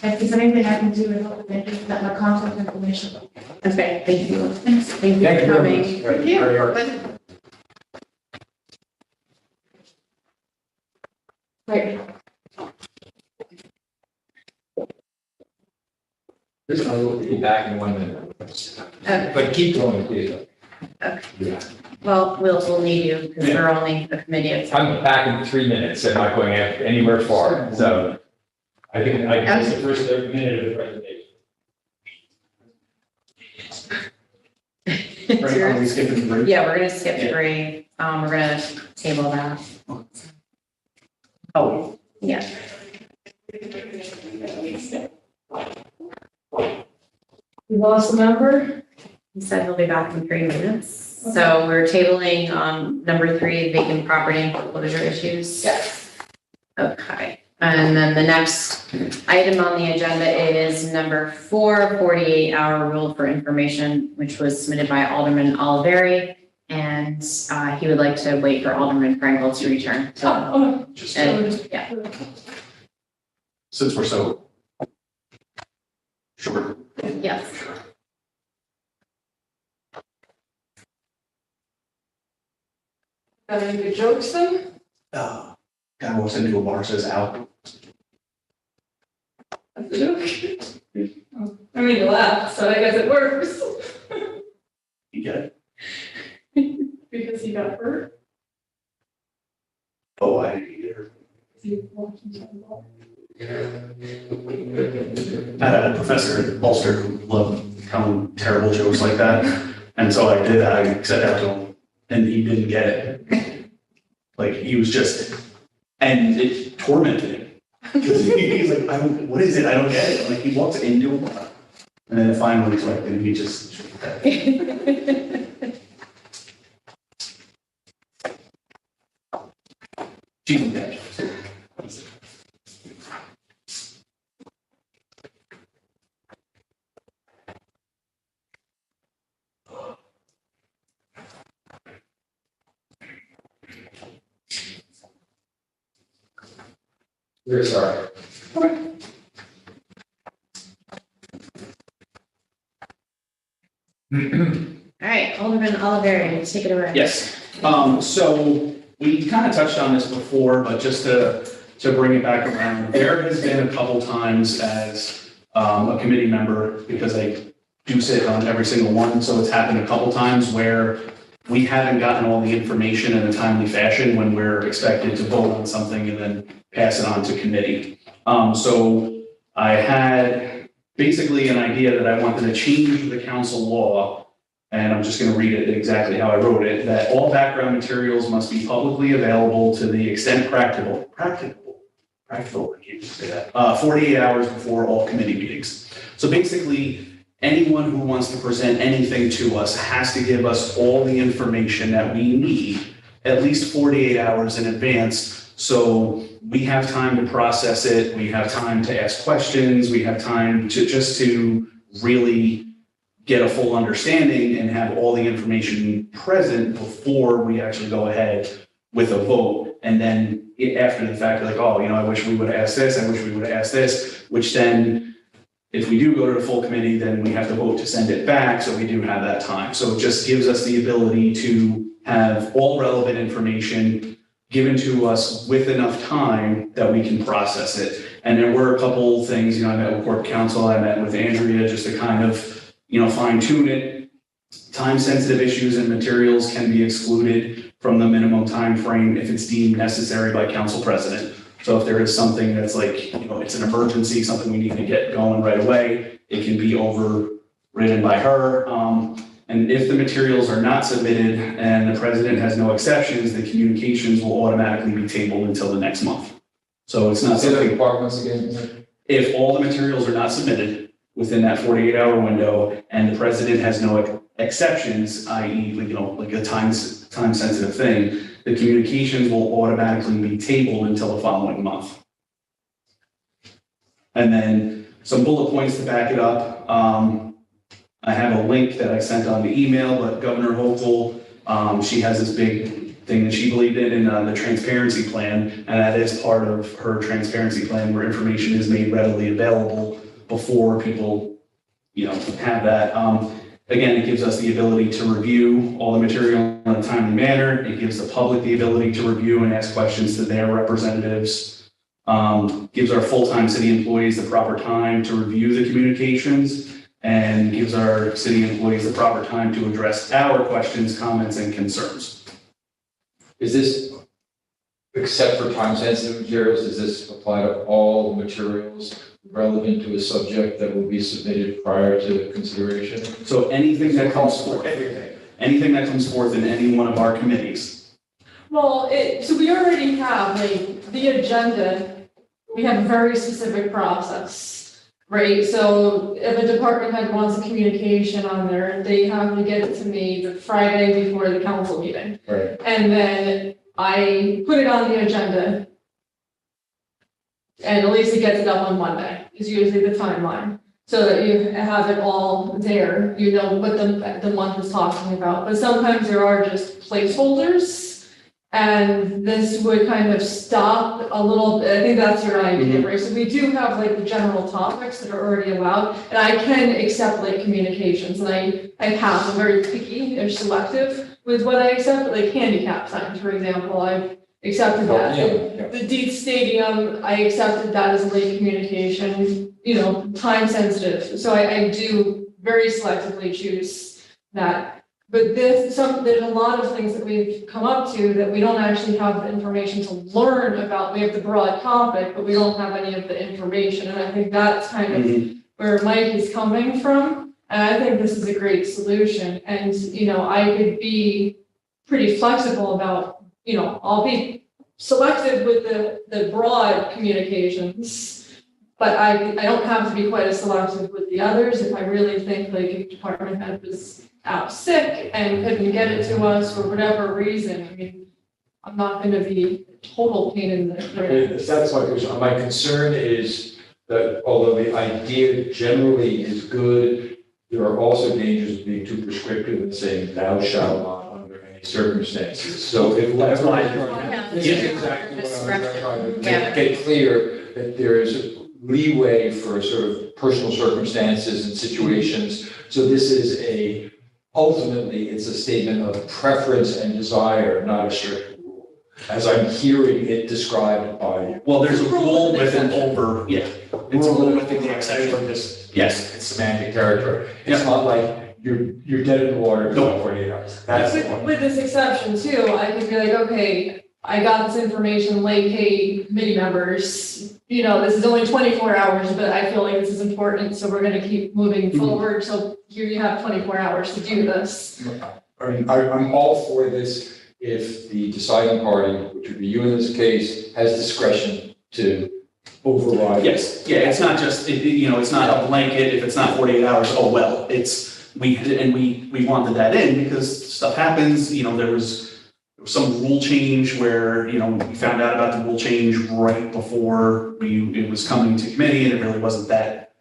If there's anything I can do to help, thank you for that, my contact information. Okay, thank you. Thanks. Thank you Thank for you very coming. much. Very hard. Right. I will be back in 1 minute. Okay. But keep going, please. Okay. Yeah. Well, we'll need you because we're only a committee of. I'm back in 3 minutes. I'm not going anywhere far. So I think I can miss the first minute of the presentation. Are we skipping 3? Yeah, we're gonna skip 3. We're gonna table that. Oh, yeah. We lost a member? He said he'll be back in 3 minutes. So we're tabling number 3, vacant property and foreclosure issues. Yes. Okay. And then the next item on the agenda is number 4, 48-hour rule for information, which was submitted by Alderman Oliveri. And he would like to wait for Alderman Frankel to return. So, Just yeah. since we're so short. Yes. Got any good jokes then? Guy walks into a bar, says out. That's a joke. I mean, you laugh, so I guess it works. You get it? Because he got hurt. Oh, I didn't either. He walked into the ball. I had a professor at Ulster who loved telling terrible jokes like that. And so I did that. I said that to him and he didn't get it. Like he was just, and it tormented him. He's like, what is it? I don't get it. Like he walks into a bar. And then finally he's like, and he just, Chief of Staff. We're sorry. All right, Alderman Oliveri, take it away. Yes, so we kind of touched on this before, but just to bring it back around, there has been a couple times as a committee member, because I do sit on every single one, so it's happened a couple times where we haven't gotten all the information in a timely fashion when we're expected to vote on something and then pass it on to committee. So I had basically an idea that I wanted to change the council law, and I'm just going to read it exactly how I wrote it, that all background materials must be publicly available to the extent practical, I can't even say that, 48 hours before all committee meetings. So basically, anyone who wants to present anything to us has to give us all the information that we need at least 48 hours in advance. So we have time to process it. We have time to ask questions. We have time to really get a full understanding and have all the information present before we actually go ahead with a vote. And then after the fact, like, oh, I wish we would have asked this. I wish we would have asked this, which then if we do go to the full committee, then we have to vote to send it back, so we do have that time. So it just gives us the ability to have all relevant information given to us with enough time that we can process it. And there were a couple things, I met with Corp Counsel, I met with Andrea, just to kind of, fine tune it. Time-sensitive issues and materials can be excluded from the minimum time frame if it's deemed necessary by council president. So if there is something that's like, it's an emergency, something we need to get going right away, it can be overridden by her. And if the materials are not submitted and the president has no exceptions, the communications will automatically be tabled until the next month. So it's not Say the something, departments again. if all the materials are not submitted within that 48-hour window and the president has no exceptions, i.e., like a time-sensitive thing, the communications will automatically be tabled until the following month. And then some bullet points to back it up. I have a link that I sent on the email, but Governor Hochul, she has this big thing that she believed in the transparency plan, and that is part of her transparency plan where information is made readily available before people, have that. Again, it gives us the ability to review all the material in a timely manner. It gives the public the ability to review and ask questions to their representatives. Gives our full-time city employees the proper time to review the communications, and gives our city employees the proper time to address our questions, comments, and concerns. Is this, except for time-sensitive materials, does this apply to all materials relevant to a subject that will be submitted prior to consideration? So anything that comes forth in any one of our committees. Well, so we already have the agenda, we have a very specific process, right? So if a department head wants a communication on there, they have to get it to me the Friday before the council meeting. Right. And then I put it on the agenda. And Elisa gets it up on Monday, is usually the timeline. So that you have it all there, what the month is talking about. But sometimes there are just placeholders. And this would kind of stop a little bit. I think that's your idea, right? So we do have the general topics that are already allowed. And I can accept communications. And I'm very picky or selective with what I accept, handicap signs, for example. I've accepted that. Yeah. The Dietz Stadium, I accepted that as a late communication, time sensitive. So I do very selectively choose that. But there's a lot of things that we've come up to that we don't actually have the information to learn about. We have the broad topic, but we don't have any of the information. And I think that's kind of where Mike is coming from. And I think this is a great solution. And, I could be pretty flexible about, I'll be selective with the broad communications, but I don't have to be quite as selective with the others. If I really think a department head was out sick and couldn't get it to us for whatever reason, I'm not gonna be a total pain in the rear. That's my concern. My concern is that although the idea generally is good, there are also dangers of being too prescriptive and saying thou shalt not under any circumstances. So if That's why- this is exactly what I'm trying to Yeah. make clear, that there is leeway for sort of personal circumstances and situations. So this is ultimately, it's a statement of preference and desire, not a strict rule, as I'm hearing it described by you. Well, there's a rule with an over, yeah. It's a rule with the exception. This, Yes. it's semantic territory. It's not like you're dead in the water within 48 hours. That's the point. With this exception too, I could be like, okay, I got this information late, hey, committee members, you know, this is only 24 hours, but I feel like this is important, so we're gonna keep moving forward, so here you have 24 hours to do this. I mean, I'm all for this if the deciding party, which would be you in this case, has discretion to override. Yes, yeah, it's not just, it's not a blanket, if it's not 48 hours, oh, well, we wanted that in because stuff happens, there was some rule change where, we found out about the rule change right before it was coming to committee and it really wasn't that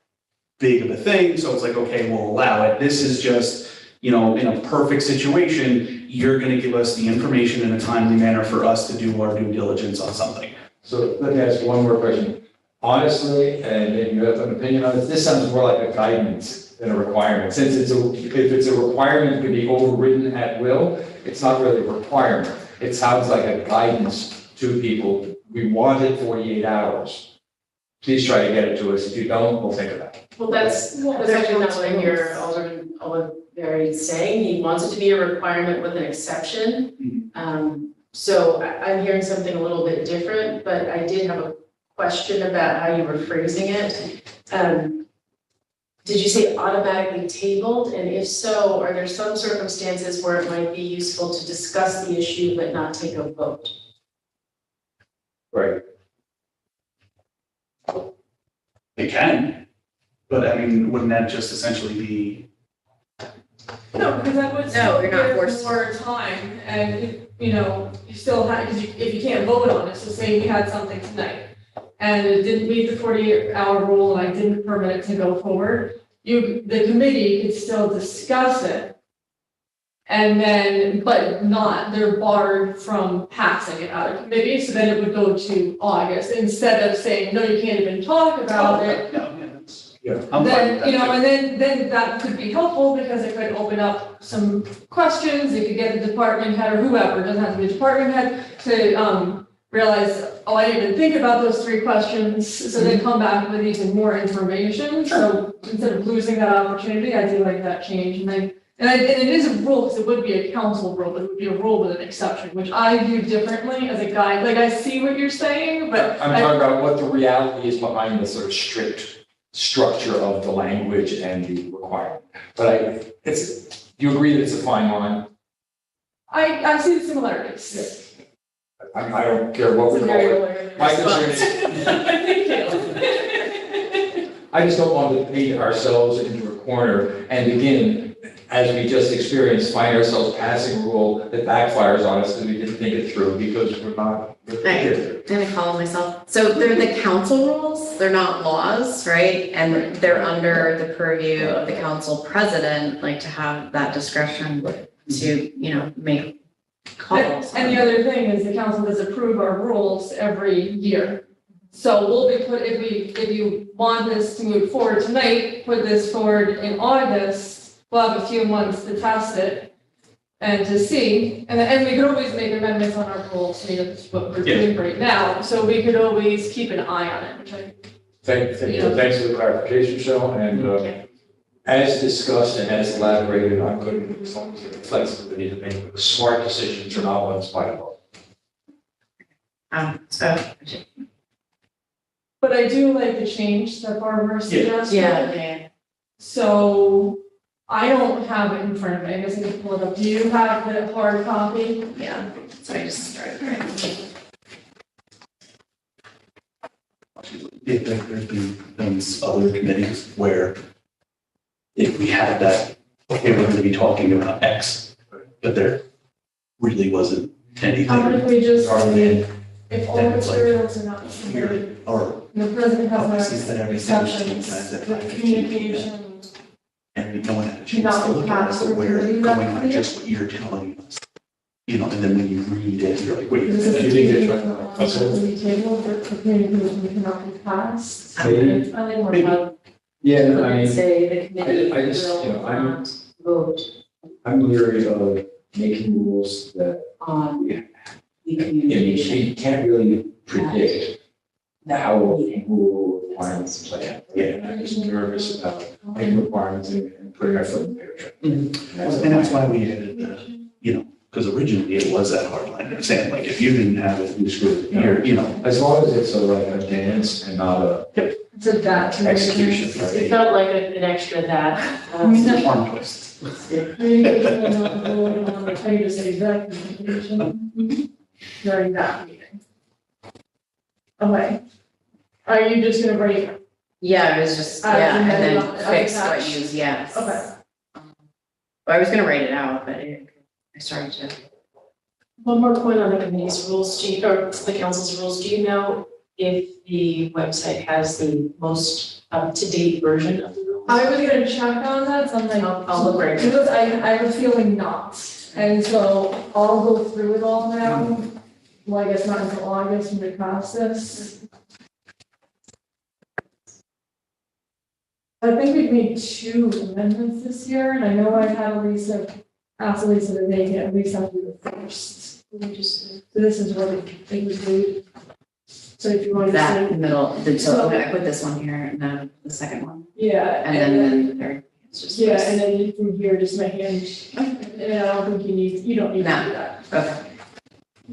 big of a thing, so it's like, okay, we'll allow it. This is just, in a perfect situation, you're gonna give us the information in a timely manner for us to do our due diligence on something. So let me ask one more question. Honestly, and maybe you have an opinion on this sounds more like a guidance than a requirement. Since if it's a requirement, it can be overridden at will, it's not really a requirement. It sounds like a guidance to people. We want it 48 hours. Please try to get it to us. If you don't, we'll think about it. Well, that's actually not what I hear Alderman Olivari saying. He wants it to be a requirement with an exception. So I'm hearing something a little bit different, but I did have a question about how you were phrasing it. Did you say automatically tabled? And if so, are there some circumstances where it might be useful to discuss the issue but not take a vote? Right. They can, but I mean, wouldn't that just essentially be? No, because that would No, still you're not give forced. more time, and, you still have, because if you can't vote on it, so say we had something tonight, and it didn't meet the 48-hour rule, and I didn't permit it to go forward, the committee could still discuss it, and then, but they're barred from passing it out of committee, so then it would go to August, instead of saying, no, you can't even talk about it. No, yeah, that's. Yeah. I'm fine Then, with that, too. and then that could be helpful because it could open up some questions, it could get the department head or whoever, it doesn't have to be a department head, to realize, oh, I didn't even think about those 3 questions, so then come back with even more information. So instead of losing that opportunity, I do like that change, and it is a rule, because it would be a council rule, but it would be a rule with an exception, which I view differently as a guide. Like, I see what you're saying, but I'm talking about what the reality is behind the sort of strict structure of the language and the requirement. But you agree that it's a fine line? I see the similarities. I don't care what we call it. My concern is, Thank you. I just don't want to paint ourselves into a corner and begin, as we just experienced, find ourselves passing a rule that backfires on us because we didn't think it through because we're not. I'm gonna call myself, so they're the council rules, they're not laws, right? And they're under the purview of the council president, like to have that discretion to, make calls. And the other thing is the council does approve our rules every year. So we'll be if you want this to move forward tonight, put this forward in August, we'll have a few months to test it and to see, and we could always make amendments on our rules, that's what we're doing right now. So we could always keep an eye on it, which I. Thanks for the clarification, Cheryl, and as discussed and as elaborated, I'm good with as long as the flexibility to make smart decisions are not one's by law. But I do like the change that Barbara suggested. Yeah. So I don't have it in front of me, I guess I can pull it up. Do you have the hard copy? Yeah, so I just started writing. There's been those other committees where if we had that, okay, we're going to be talking about X, but there really wasn't anything. How about if we just Rather say, than- if all then it's like materials are not submitted, Here, or, and the president has Obviously, no that everything was exceptions, changed at the 5 p.m. communication. and no one had a chance Not to look at it, passed so or we're reviewed going that on just what you're telling us. You know, and then when you read it, you're like, wait a This is minute. You think you're communication trying to- on the table, the communication cannot be passed. Maybe. I think Maybe. we're about Yeah, to I mean, say the committee I just, you know, will I'm- not vote I'm leery of making rules that, on Yeah. the you know, communication. you can't really predict That how meeting. rule requirements play out. Yeah, I'm just nervous about making requirements and putting our foot in the paper. And that's why we added the, you know, because originally it was that hard line, saying like, if you didn't have it, you screwed it here, you know. As long as it's like a dance and not a It's a that. execution, It right? felt like an extra that. Arm twist. Communication will not vote on, I need to say that communication during that meeting. Okay. Are you just gonna write, Yeah, it was just, I yeah, and amended then on- fix what attached. you, yes. okay, I was gonna write it out, but I started to. One more point on the committee's rules, or the council's rules. Do you know if the website has the most up-to-date version of the rules? I was gonna check on that, so I'm like. I'll look right now. Because I have a feeling not, and so I'll go through it all now. Well, I guess not until August when we pass this. I think we've made 2 amendments this year, and I know I had asked Lisa to make it, at least after the first. So this is what it would do. So if you want to That say, middle, So- okay, I put this one here and then the second one, yeah, and then the third. It's just yeah, this. and then from here, just my hand, and I don't think you don't need to No. do that. Okay,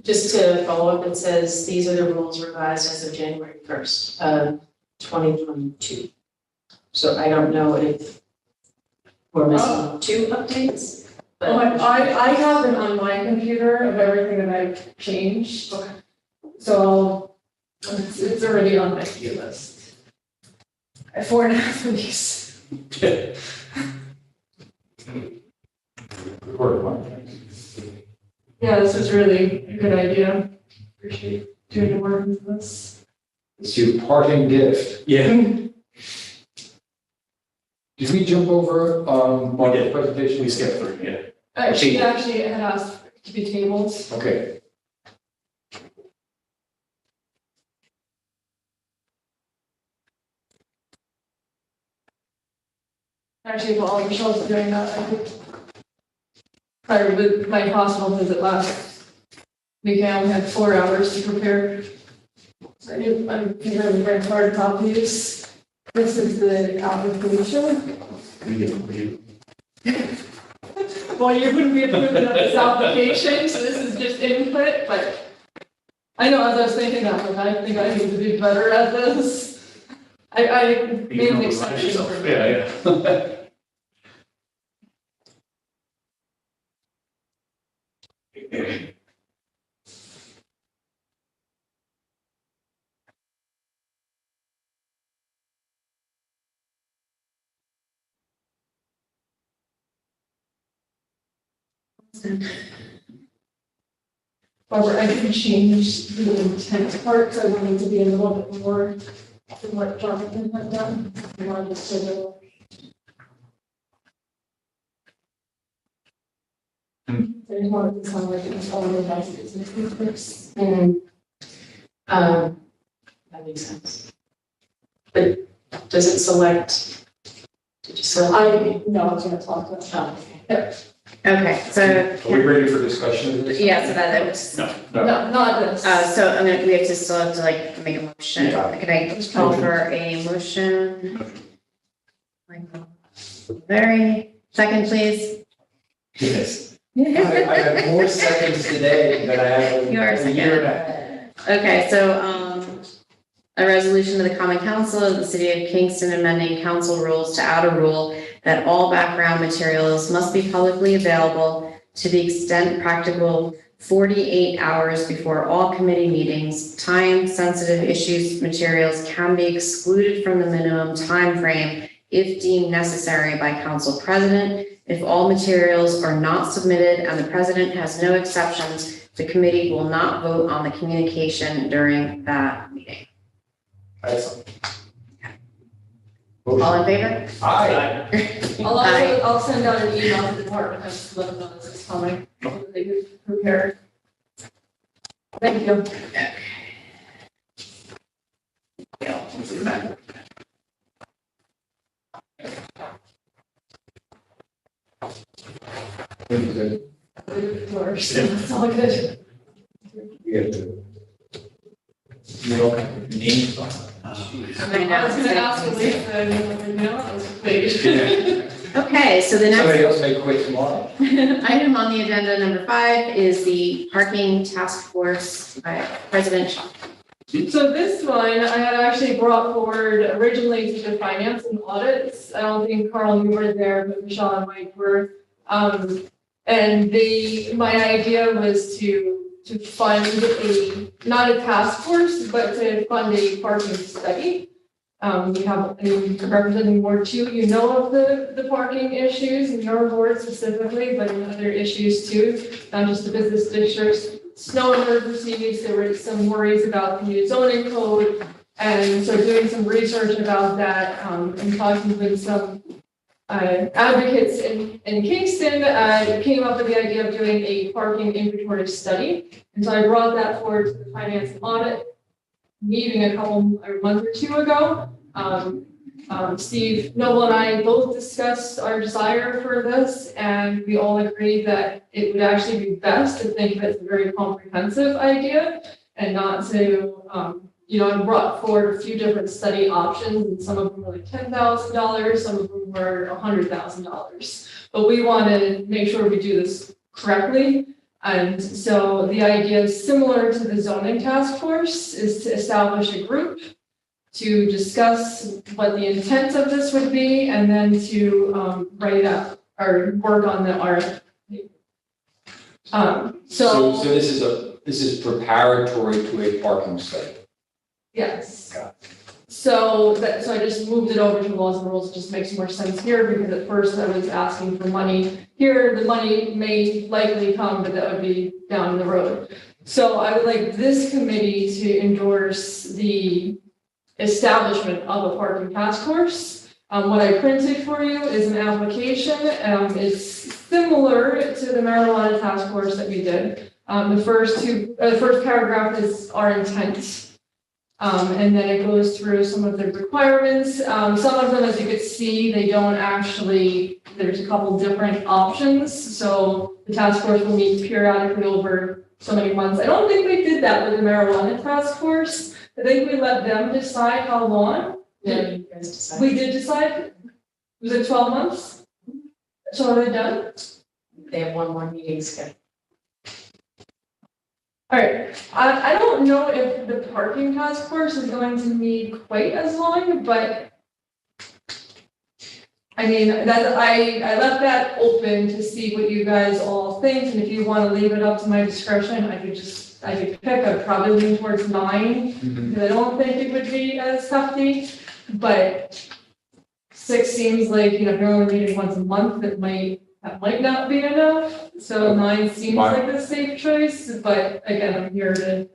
Just to follow up, it says, these are the rules revised as of January 1st, 2022. So I don't know if we're missing 2 updates, but. Oh, I have an online computer of everything that I've changed. Okay. So it's already on my queue list. I have 4.5 weeks. Yeah, this is really a good idea. Appreciate doing the work with this. It's your parting gift. Yeah. Did we jump over, on the did. presentation? We skipped through, yeah. She actually had asked to be tabled. Okay. Actually, while Michelle's doing that, I could. Prior with my hospital visit last weekend, I only had 4 hours to prepare. So I'm preparing very hard copies. This is the application. We get review. Well, you wouldn't be approving of this application, so this is just input, but I know as I was thinking that, like, I think I need to be better at this. I You made can an override exception yourself. for. Yeah, yeah. However, I could change the intent part, so I wanted to be a little bit more than what Jonathan had done. I wanted to sort of. I just wanted to sound like it was all in my business papers. That makes sense. But does it select? Did you select? No, I was gonna talk about that. Oh, okay. okay, so, Are we ready for discussion of this? yeah, so that was, No, No, not this. so I'm gonna, we have to still have to like make a motion. Yeah. Can I call for a motion? Very, second, please. Yes. I have more seconds today than I have You are in a year and a half. second. Okay, so, a resolution of the Common Council of the City of Kingston amending council rules to add a rule that all background materials must be publicly available to the extent practical 48 hours before all committee meetings. Time-sensitive issues materials can be excluded from the minimum time frame if deemed necessary by council president. If all materials are not submitted and the president has no exceptions, The committee will not vote on the communication during that meeting. Excellent. All in favor? Aye. I'll send out an email to the department heads to let them know this is coming, so that they can prepare. Thank you. It's all good. We have to. You don't have names on it. I know. I was gonna ask you later, and you know, I was waiting. Okay, so the next Somebody else may quit tomorrow. item on the agenda, number 5, is the parking task force by President Shaw. So this one, I had actually brought forward originally to the finance and audits. I don't think Carl, you were there, but Michelle and Mike were. And my idea was to fund not a task force, but to fund a parking study. We have, representing Ward 2, you know of the parking issues in your ward specifically, but in other issues too, not just the business districts. Snow emergencies, there were some worries about the new zoning code. And so doing some research about that, and talking with some advocates in Kingston, came up with the idea of doing a parking inventory study. And so I brought that forward to the finance and audit meeting a month or two ago. Steve Noble and I both discussed our desire for this, and we all agreed that it would actually be best to think of it as a very comprehensive idea and not to, I brought forward a few different study options, and some of them were like $10,000, some of them were $100,000. But we want to make sure we do this correctly. And so the idea is similar to the zoning task force, is to establish a group to discuss what the intent of this would be, and then to write up or work on the RFP. So this is preparatory to a parking study. Yes. Got So I just moved it over to laws and rules. It just makes more sense here, because at first I was asking for money. Here, the money may likely come, but that would be down the road. So I would like this committee to endorse the establishment of a parking task force. What I printed for you is an application. It's similar to the marijuana task force that we did. The first paragraph is our intent. And then it goes through some of the requirements. Some of them, as you could see, they don't actually, there's a couple different options. So the task force will meet periodically over so many months. I don't think they did that with the marijuana task force. I think we let them decide how long. Yeah, you guys decide. We did decide. Was it 12 months? So are they done? They have one more meeting scheduled. All right, I don't know if the parking task force is going to need quite as long, but I mean, that I left that open to see what you guys all think, and if you want to leave it up to my discretion, I could pick. I'd probably lean towards 9, because I don't think it would be as hefty, but 6 seems like, if you're only meeting once a month, that might not be enough. So 9 seems like a safe choice, but again, I'm here to.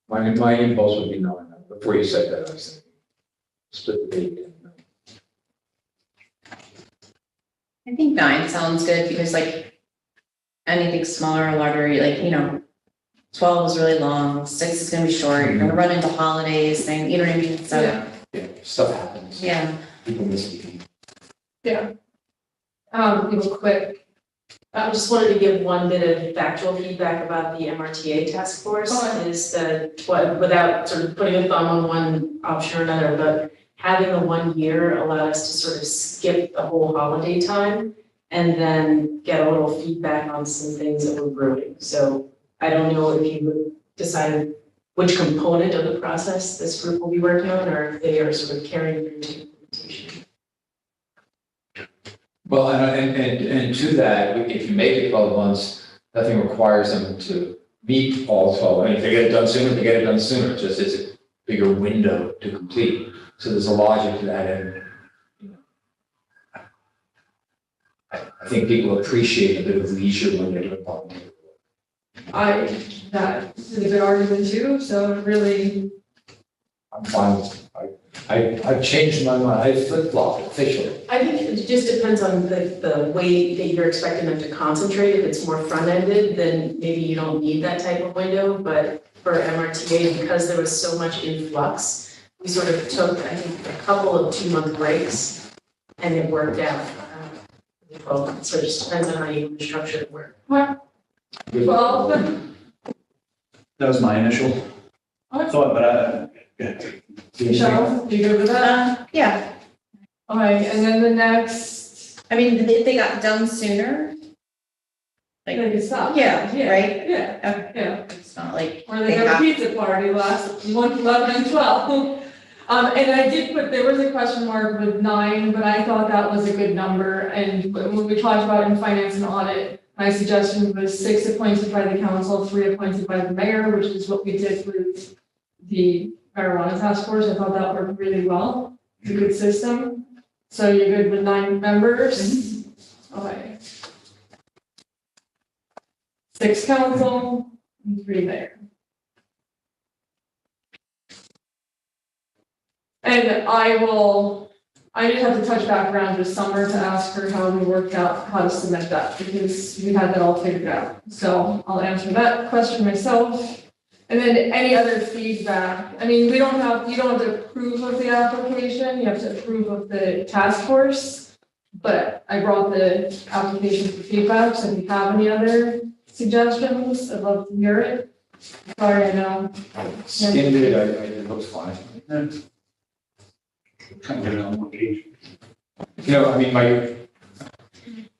My impulse would be 9. Before you said that, I was thinking, split the baby. I think 9 sounds good, because anything smaller or larger, 12 is really long, 6 is gonna be short, you're gonna run into holidays, you know what I mean? So, Yeah, stuff happens. yeah. People miss meetings. Yeah. Real quick. I just wanted to give one bit of factual feedback about the MRTA task force, is that, without sort of putting a thumb on one option or another, but having the 1 year allowed us to sort of skip the whole holiday time and then get a little feedback on some things that were brewing. So I don't know if you would decide which component of the process this group will be working on, or if they are sort of carrying through to implementation. Well, and to that, if you make it 12 months, nothing requires them to meet all 12. I mean, if they get it done sooner, they get it done sooner. It's just it's a bigger window to complete. So there's a logic to that, and I think people appreciate a bit of leisure when they're doing public. I that is a good argument too, so really, I'm fine with it. I've changed my mind, I flip-flop officially. I think it just depends on the way that you're expecting them to concentrate. If it's more front-ended, then maybe you don't need that type of window, but for MRTA, because there was so much influx, we sort of took, I think, a couple of 2-month breaks, and it worked out. Well, so it just depends on how you want to structure the work. well, That was my initial thought, but Michelle, you good with that? Yeah, All right, and then the next, I mean, if they got done sooner, I think it's up. yeah, right? Yeah, Okay. yeah. It's not like Or they they have a have, pizza party last 1, 11, and 12. And I did put, there was a question mark with 9, but I thought that was a good number. And when we talked about in finance and audit, my suggestion was 6 appointed by the council, 3 appointed by the mayor, which is what we did with the marijuana task force. I thought that worked really well. It's a good system. So you're good with 9 members? Okay. 6 council and 3 mayor. And I did have to touch back around with Summer to ask her how we worked out how to submit that, because we had that all figured out. So I'll answer that question myself. And then any other feedback, I mean, you don't have to approve of the application, you have to approve of the task force. But I brought the application for feedback, so if you have any other suggestions, I'd love to hear it. Sorry, I know. Skimmed it, it looks fine. kind of get it on one page. You know, I mean,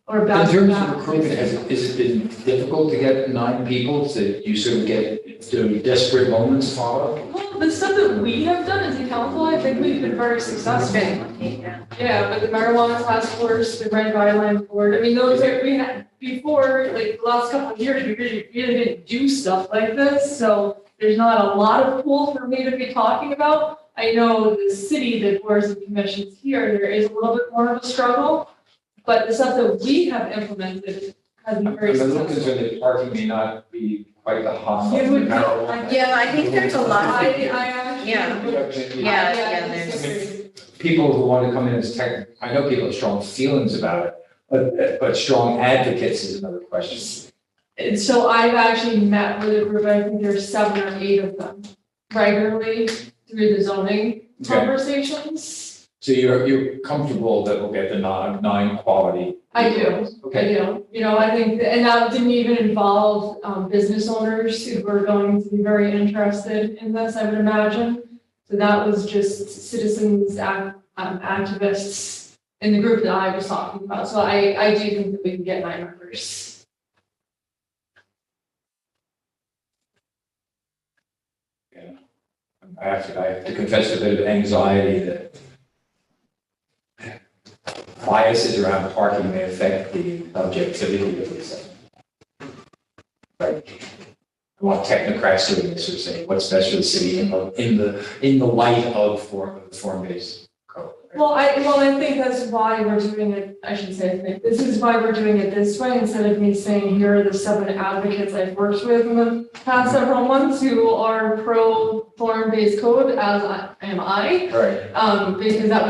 Or in back to terms back. of recruitment, has it been difficult to get 9 people that you sort of get to desperate moments follow? Well, the stuff that we have done as a council, I think we've been very successful. Yeah, but the marijuana task force, the red guideline board, I mean, those are, we had, before, like, the last couple of years, we really didn't do stuff like this, so there's not a lot of pool for me to be talking about. I know the city, the boards and commissions here, there is a little bit more of a struggle, but the stuff that we have implemented has been very I'm a little successful. concerned that parking may not be quite the hot. It would be- Yeah, I think there's a lot. I actually. Yeah. Yeah, there's. People who want to come in as tech, I know people have strong feelings about it, but strong advocates is another question. And so I've actually met with a group, I think there's 7 or 8 of them regularly through the zoning Okay. conversations. So you're comfortable that we'll get the 9 quality? I do. I Okay. do, you know, I think, and that didn't even involve business owners who were going to be very interested in this, I would imagine. So that was just citizens, activists in the group that I was talking about. So I do think that we can get 9 members. I have to confess a bit of anxiety that biases around parking may affect the objectivity of this. Like, I want technocrats doing this or saying what's best for the city in the light of form-based code. Well, I think that's why we're doing it, I should say, I think, this is why we're doing it this way, instead of me saying, here are the 7 advocates I've worked with in the past several months who are pro form-based code, as am I, Right, because that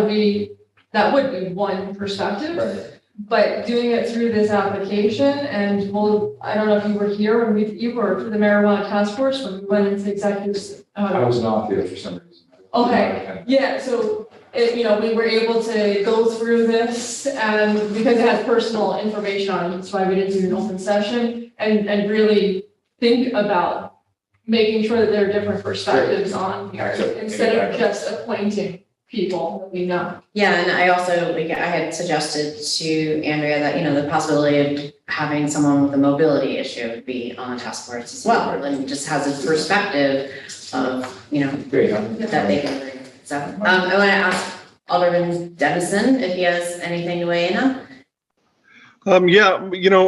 would be one perspective. right. But doing it through this application, and well, I don't know if you were here when you were for the marijuana task force, when we went into executive. I was not there for some reason. Okay. Yeah, so, we were able to go through this, and because it has personal information on it, that's why we didn't do an open session, and really think about making sure that there are different perspectives on here, instead of just appointing people that we know. Yeah, and I also, I had suggested to Andrea that, the possibility of having someone with a mobility issue be on the task force as well, and just has a perspective of, Great, that they can bring. So, I want to ask Alderman Dennison if he has anything to weigh in on. Yeah,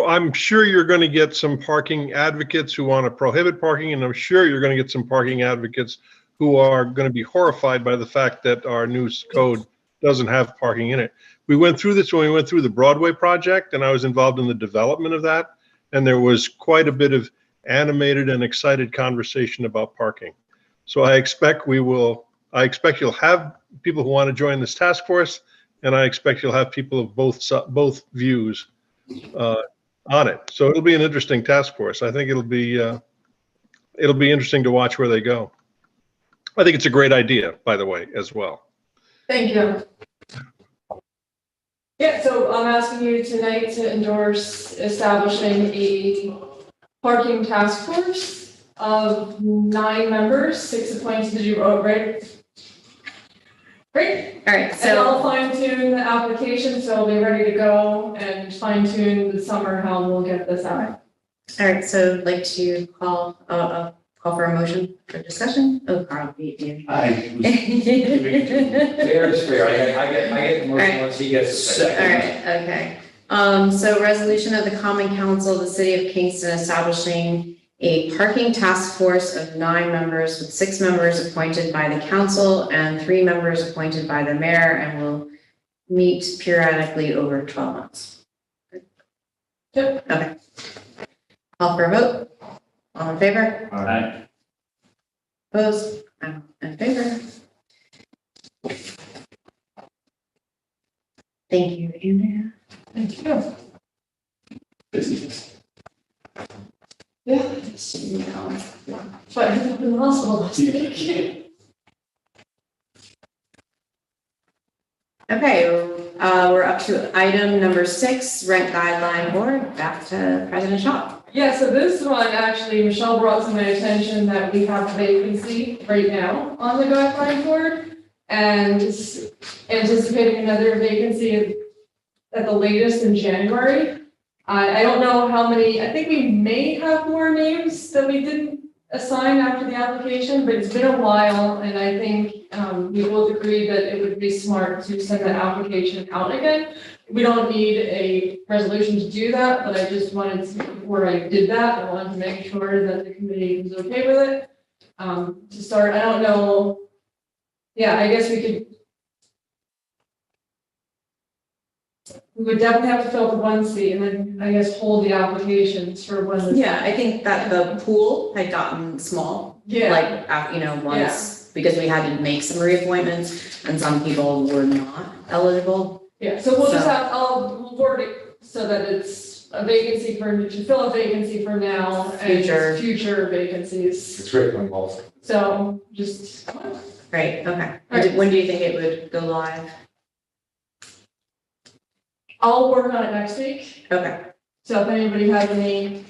I'm sure you're going to get some parking advocates who want to prohibit parking, and I'm sure you're going to get some parking advocates who are going to be horrified by the fact that our new code doesn't have parking in it. We went through this when we went through the Broadway project, and I was involved in the development of that. And there was quite a bit of animated and excited conversation about parking. So I expect you'll have people who want to join this task force, and I expect you'll have people of both views on it. So it'll be an interesting task force. I think it'll be interesting to watch where they go. I think it's a great idea, by the way, as well. Thank you. Yeah, so I'm asking you tonight to endorse establishing a parking task force of 9 members, 6 appointed, did you vote, right? Great. All right, And so, I'll fine tune the application, so I'll be ready to go and fine tune the summer how we'll get this out. all right, so I'd like to call for a motion for discussion. Oh, Carl, beat you. I Fair is fair. I get the motion once he gets a second. All right, okay. So resolution of the Common Council of the City of Kingston establishing a parking task force of 9 members with 6 members appointed by the council and 3 members appointed by the mayor, and will meet periodically over 12 months. Yep. Okay. Call for a vote. All in favor? Aye. Opposed? I'm in favor. Thank you, Andrea. Thank you. Business. Yeah, but I ended up in the hospital last week. Okay, we're up to item number 6, rent guideline board. Back to President Shaw. Yeah, so this one, actually, Michelle brought to my attention that we have a vacancy right now on the guideline board, and anticipating another vacancy at the latest in January. I don't know how many, I think we may have more names that we didn't assign after the application, but it's been a while, and I think we both agree that it would be smart to send that application out again. We don't need a resolution to do that, but I just wanted to, before I did that, I wanted to make sure that the committee was okay with it. To start, I don't know, yeah, I guess we would definitely have to fill the 1 seat and then I guess hold the applications for when the. Yeah, I think that the pool had gotten small, Yeah, like, once, because we had to make some reappointments and some people were not eligible. yeah, so we'll just So- we'll word it so that it's a vacancy to fill a vacancy for now and Future. future vacancies. It's written on both. So just, Right, okay. Right. When do you think it would go live? I'll work on it next week. Okay, So if anybody has any,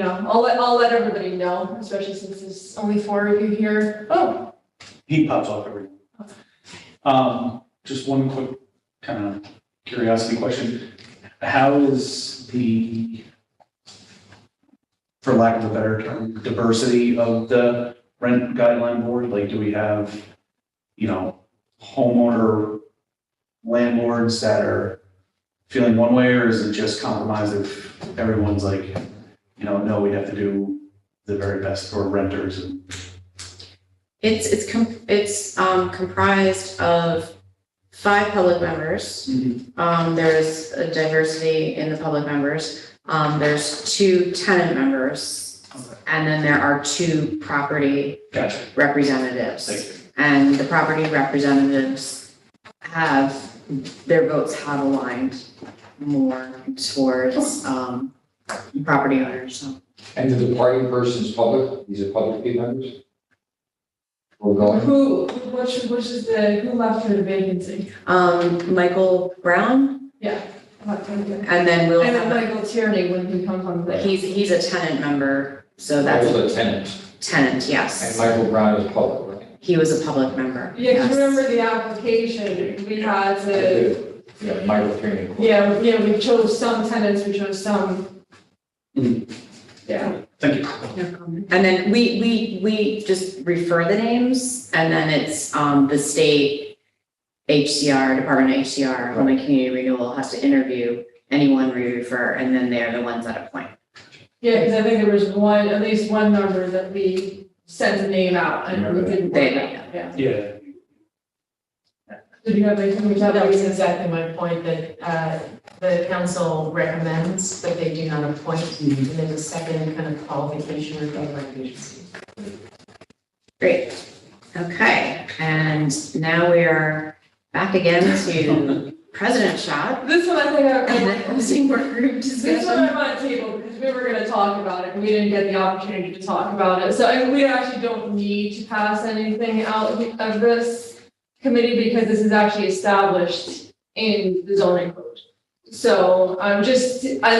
I'll let everybody know, especially since there's only 4 of you here. Oh, He pops off every. Just one quick kind of curiosity question. How is the, for lack of a better term, diversity of the rent guideline board? Like, do we have, homeowner landlords that are feeling one way, or is it just compromise if everyone's like, no, we have to do the very best for renters? And it's comprised of 5 public members. There's a diversity in the public members. There's 2 tenant members, and then there are 2 property Gotcha. representatives. Thank you. And the property representatives their votes have aligned more towards property owners, so. And the departing person's public, these are public members? We're going? who left for the vacancy? Michael Brown, Yeah. and then we'll And then have, Michael Tierney when he comes on the. he's a tenant member, so that's Michael's a tenant, tenant, and yes. Michael Brown is public, right? He was a public member. Yeah, because yes. remember the application, we had to, Yeah, Michael Tierney. yeah, we chose some tenants, we chose some. Yeah, Thank you. And then we just refer the names, and then it's the state HCR, Department of HCR, Homeland Community Renewal has to interview anyone we refer, and then they're the ones that appoint. yeah, because I think there was at least one number that we sent a name out and we didn't. Yeah. Yeah. Did you have anything to tell That was me? exactly my point, that the council recommends, but they do not appoint. And then the second kind of qualification would be like agency. Great. Okay, and now we are back again to President Schott This one I think and the housing work group This one discussion. I want to table because we were gonna talk about it, and we didn't get the opportunity to talk about it. So we actually don't need to pass anything out of this committee because this is actually established in the zoning code. So I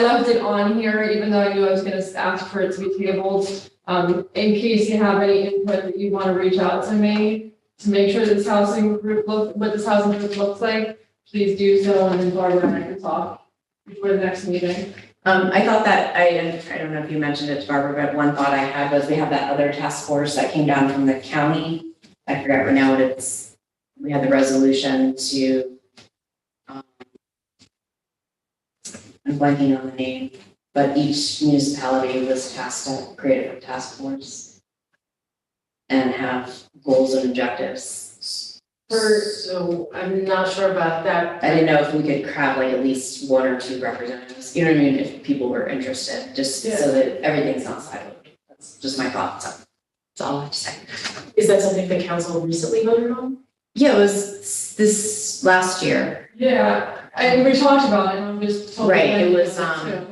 left it on here, even though I knew I was gonna ask for it to be tabled. In case you have any input that you want to reach out to me to make sure what this housing group looks like, please do so, and then Barbara and I can talk before the next meeting. I thought that, I don't know if you mentioned it to Barbara, but one thought I had was we have that other task force that came down from the county. I forgot right now what it's, we had the resolution to, I'm blanking on the name, but each municipality was tasked to create a task force and have goals and objectives. So I'm not sure about that. I didn't know if we could have like at least one or two representatives, you know what I mean, if people were interested, just so that everything's not siloed. That's just my thoughts. That's all I have to say. Is that something the council recently voted on? Yeah, it was this last year, Yeah, and we talked about it, and I'm just. totally Right, it was, too.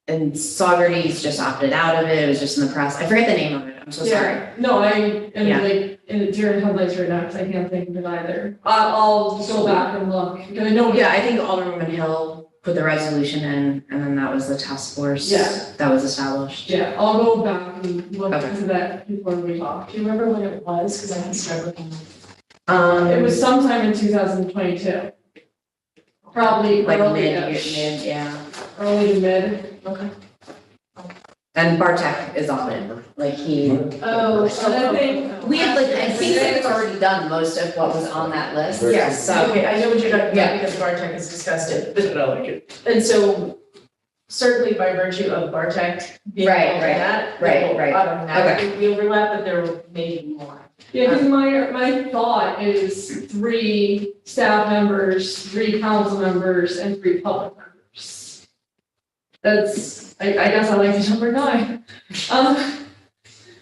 and Saugerties just opted out of it, it was just in the press, I forget the name of it, I'm so sorry. Yeah, no, I am Yeah. like in the deer in headlights right now, because I can't think of it either. I'll go back and look, because I know. Yeah, I think Alderwoman Hill put the resolution in, and then that was the task force. Yeah. That was established. Yeah, I'll go back and look Okay. into that before we talk. Do you remember when it was? Because I can start looking. It was sometime in 2022. Probably Like early, mid, yeah. early to mid. Okay. And Bartek is on it, like he, Oh, and I think. we had like, I think they've already done most of what was on that list. Yes, So, okay, I know what you're talking Yeah. about because Bartek has discussed it, but I like it. And so certainly by virtue of Bartek being Right, on right, that, right, there will right. automatically be overlap, but there may be more. Yeah, because my thought is 3 staff members, 3 council members, and 3 public members. That's, I guess I like the number 9.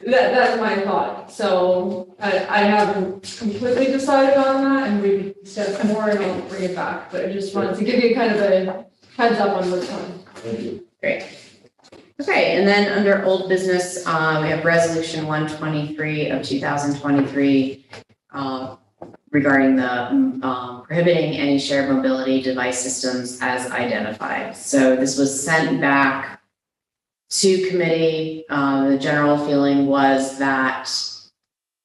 That's my thought, so I haven't completely decided on that, and we can discuss more, and I'll bring it back, but I just wanted to give you kind of a heads up on what's coming. okay, and then under old business, we have resolution 123 of 2023 regarding the prohibiting any shared mobility device systems as identified. So this was sent back to committee. The general feeling was that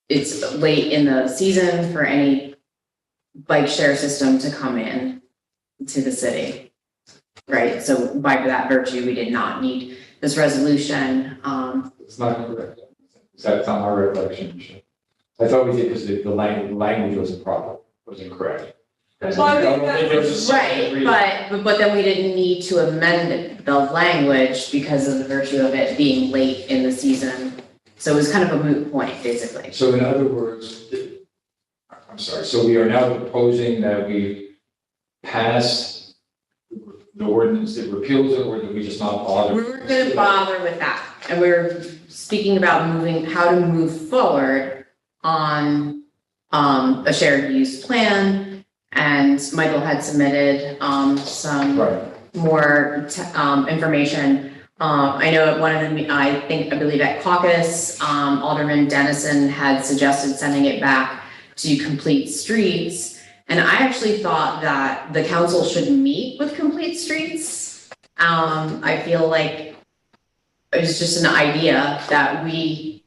it's late in the season for any bike share system to come in to the city. Right, so by that virtue, we did not need this resolution. It's not correct. That's not my recollection. I thought we did because the language wasn't proper, was incorrect. Well, I think that's- Right, but then we didn't need to amend the language because of the virtue of it being late in the season. So it was kind of a moot point, basically. So in other words, I'm sorry, so we are now proposing that we pass the ordinance that repeals it, or that we just not bother? We weren't gonna bother with that, and we were speaking about how to move forward on a shared use plan. And Michael had submitted some Right. more information. I know at one of the, I believe at caucus, Alderman Dennison had suggested sending it back to Complete Streets. And I actually thought that the council should meet with Complete Streets. I feel like it was just an idea that we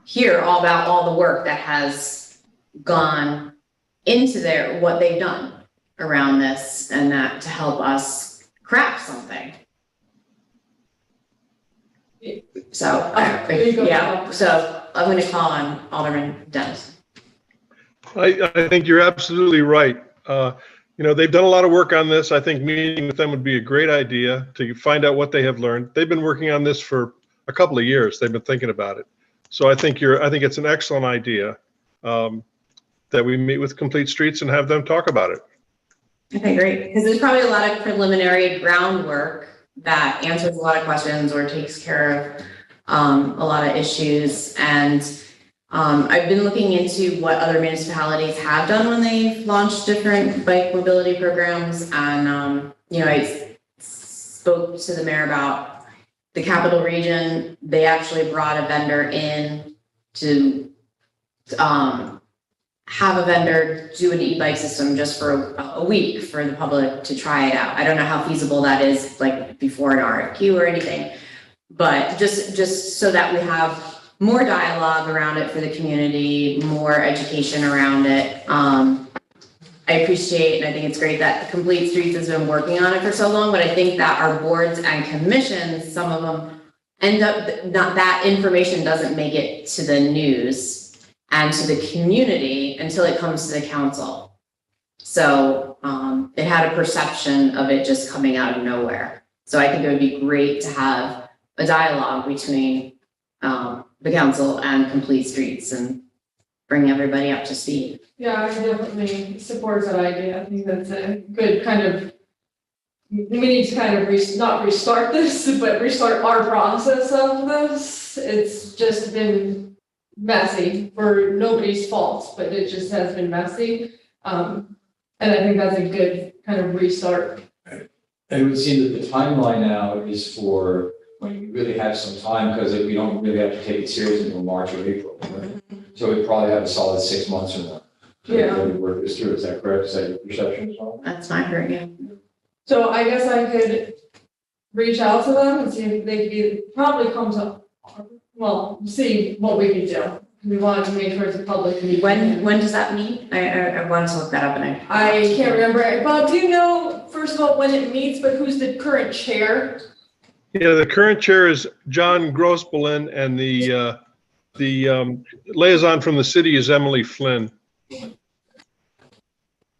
hear all about all the work that has gone into what they've done around this, and that to help us craft something. So, there you go. yeah, so I'm gonna call on Alderman Dennis. I think you're absolutely right. They've done a lot of work on this. I think meeting with them would be a great idea to find out what they have learned. They've been working on this for a couple of years. They've been thinking about it. So I think it's an excellent idea that we meet with Complete Streets and have them talk about it. Okay, great, because there's probably a lot of preliminary groundwork that answers a lot of questions or takes care of a lot of issues. And I've been looking into what other municipalities have done when they've launched different bike mobility programs. And, you know, I spoke to the mayor about the capital region. They actually brought a vendor in to have a vendor do an e-bike system just for a week for the public to try it out. I don't know how feasible that is, like before an RFQ or anything, but just so that we have more dialogue around it for the community, more education around it. I appreciate, and I think it's great that Complete Streets has been working on it for so long, but I think that our boards and commissions, some of them end up, not that information doesn't make it to the news and to the community until it comes to the council. So it had a perception of it just coming out of nowhere. So I think it would be great to have a dialogue between the council and Complete Streets and bring everybody up to speed. Yeah, I definitely support that idea. I think that's a good kind of, we need to kind of not restart this, but restart our process of this. It's just been messy for nobody's fault, but it just has been messy. And I think that's a good kind of restart. And it would seem that the timeline now is for when you really have some time, because we don't really have to take it seriously until March or April, right? So we'd probably have a solid 6 months or more to really work this through. Is that correct? Is that your perception as well? That's my opinion. So I guess I could reach out to them and see if they could probably come to, well, see what we could do. We want to make sure it's a public meeting. When does that meet? I wanted to look that up and I can't remember. Bob, do you know, first of all, when it meets, but who's the current chair? Yeah, the current chair is John Grossbelin, and the liaison from the city is Emily Flynn. And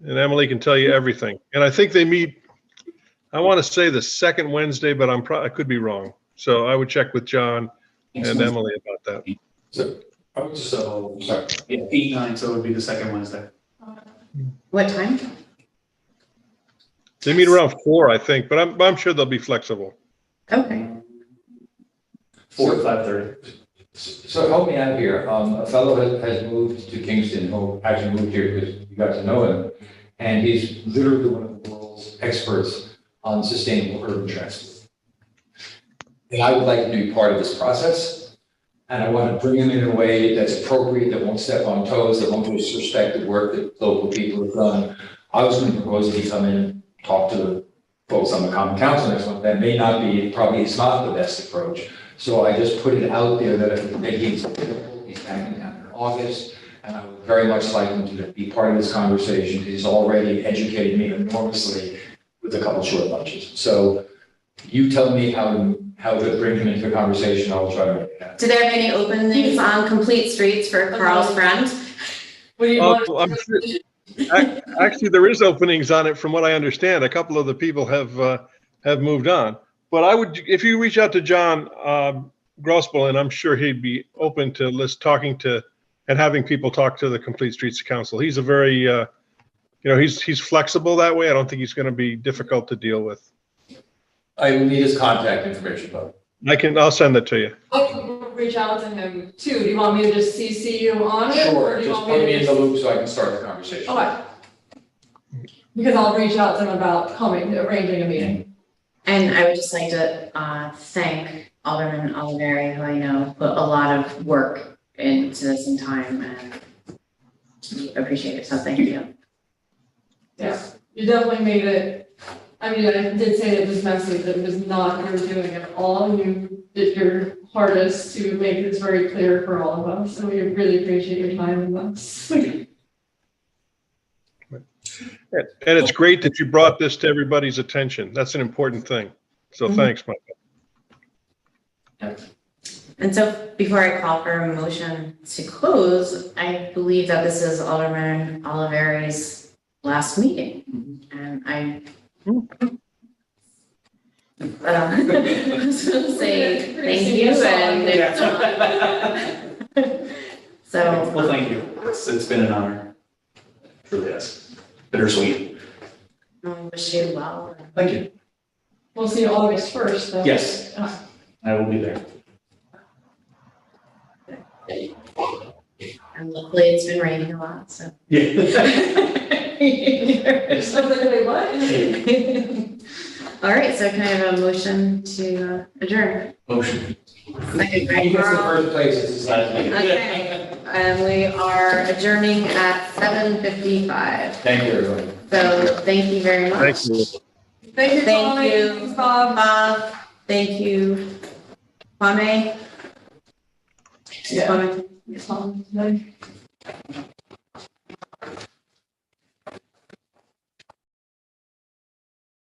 Emily can tell you everything. And I think they meet, I want to say the second Wednesday, but I could be wrong. So I would check with John and Emily about that. So, sorry. Yeah, 8-9, so it would be the second Wednesday. What time? They meet around 4, I think, but I'm sure they'll be flexible. Okay. 4 to 5:30. So help me out here. A fellow has moved to Kingston, who actually moved here because you got to know him. And he's literally one of the world's experts on sustainable urban transport. And I would like to be part of this process. And I want to bring him in a way that's appropriate, that won't step on toes, that won't disrespect the work that local people have done. I was going to propose that he come in and talk to the folks on the common council next month. That may not be, probably it's not the best approach. So I just put it out there that if he's available, he's backing down in August, and I would very much like him to be part of this conversation. He's already educated me enormously with a couple short lunches. So you tell me how to bring him into the conversation. I'll try to make it happen. Do they have any openings on Complete Streets for Carl's friend? What do you want? Actually, there is openings on it from what I understand. A couple of the people have moved on. But if you reach out to John Grossbelin, I'm sure he'd be open to talking to and having people talk to the Complete Streets Council. He's a very, he's flexible that way. I don't think he's going to be difficult to deal with. I will need his contact information, though. I'll send it to you. I can reach out to him too. Do you want me to just CC you on it? Sure, just put me in the loop so I can start the conversation. Okay. Because I'll reach out to them about arranging a meeting. And I would just like to thank Alderman Oliveri, who I know put a lot of work into this in time, and appreciate it. So thank you. Yeah, you definitely made it. I mean, I did say it was messy, but it was not your doing at all. You did your hardest to make this very clear for all of us. So we really appreciate your time in this. And it's great that you brought this to everybody's attention. That's an important thing. So thanks, Michael. And so before I call for a motion to close, I believe that this is Alderman Oliveri's last meeting. And I was going to say thank you. So. Well, thank you. It's been an honor. It really is. Bittersweet. Wish you well. Thank you. We'll see you August 1st, though. Yes, I will be there. And luckily it's been raining a lot, so. Yeah. I was like, wait, what? All right, so can I have a motion to adjourn? Motion. Second, He gets the Carl. first place, it's his last name. Okay, and we are adjourning at 7:55. Thank you, everyone. So thank you very much. Thank you. Thank you, Thank Tommy. you. Thanks, Bob. Bob, thank you. Kwame? Yeah. Kwame? It's on today.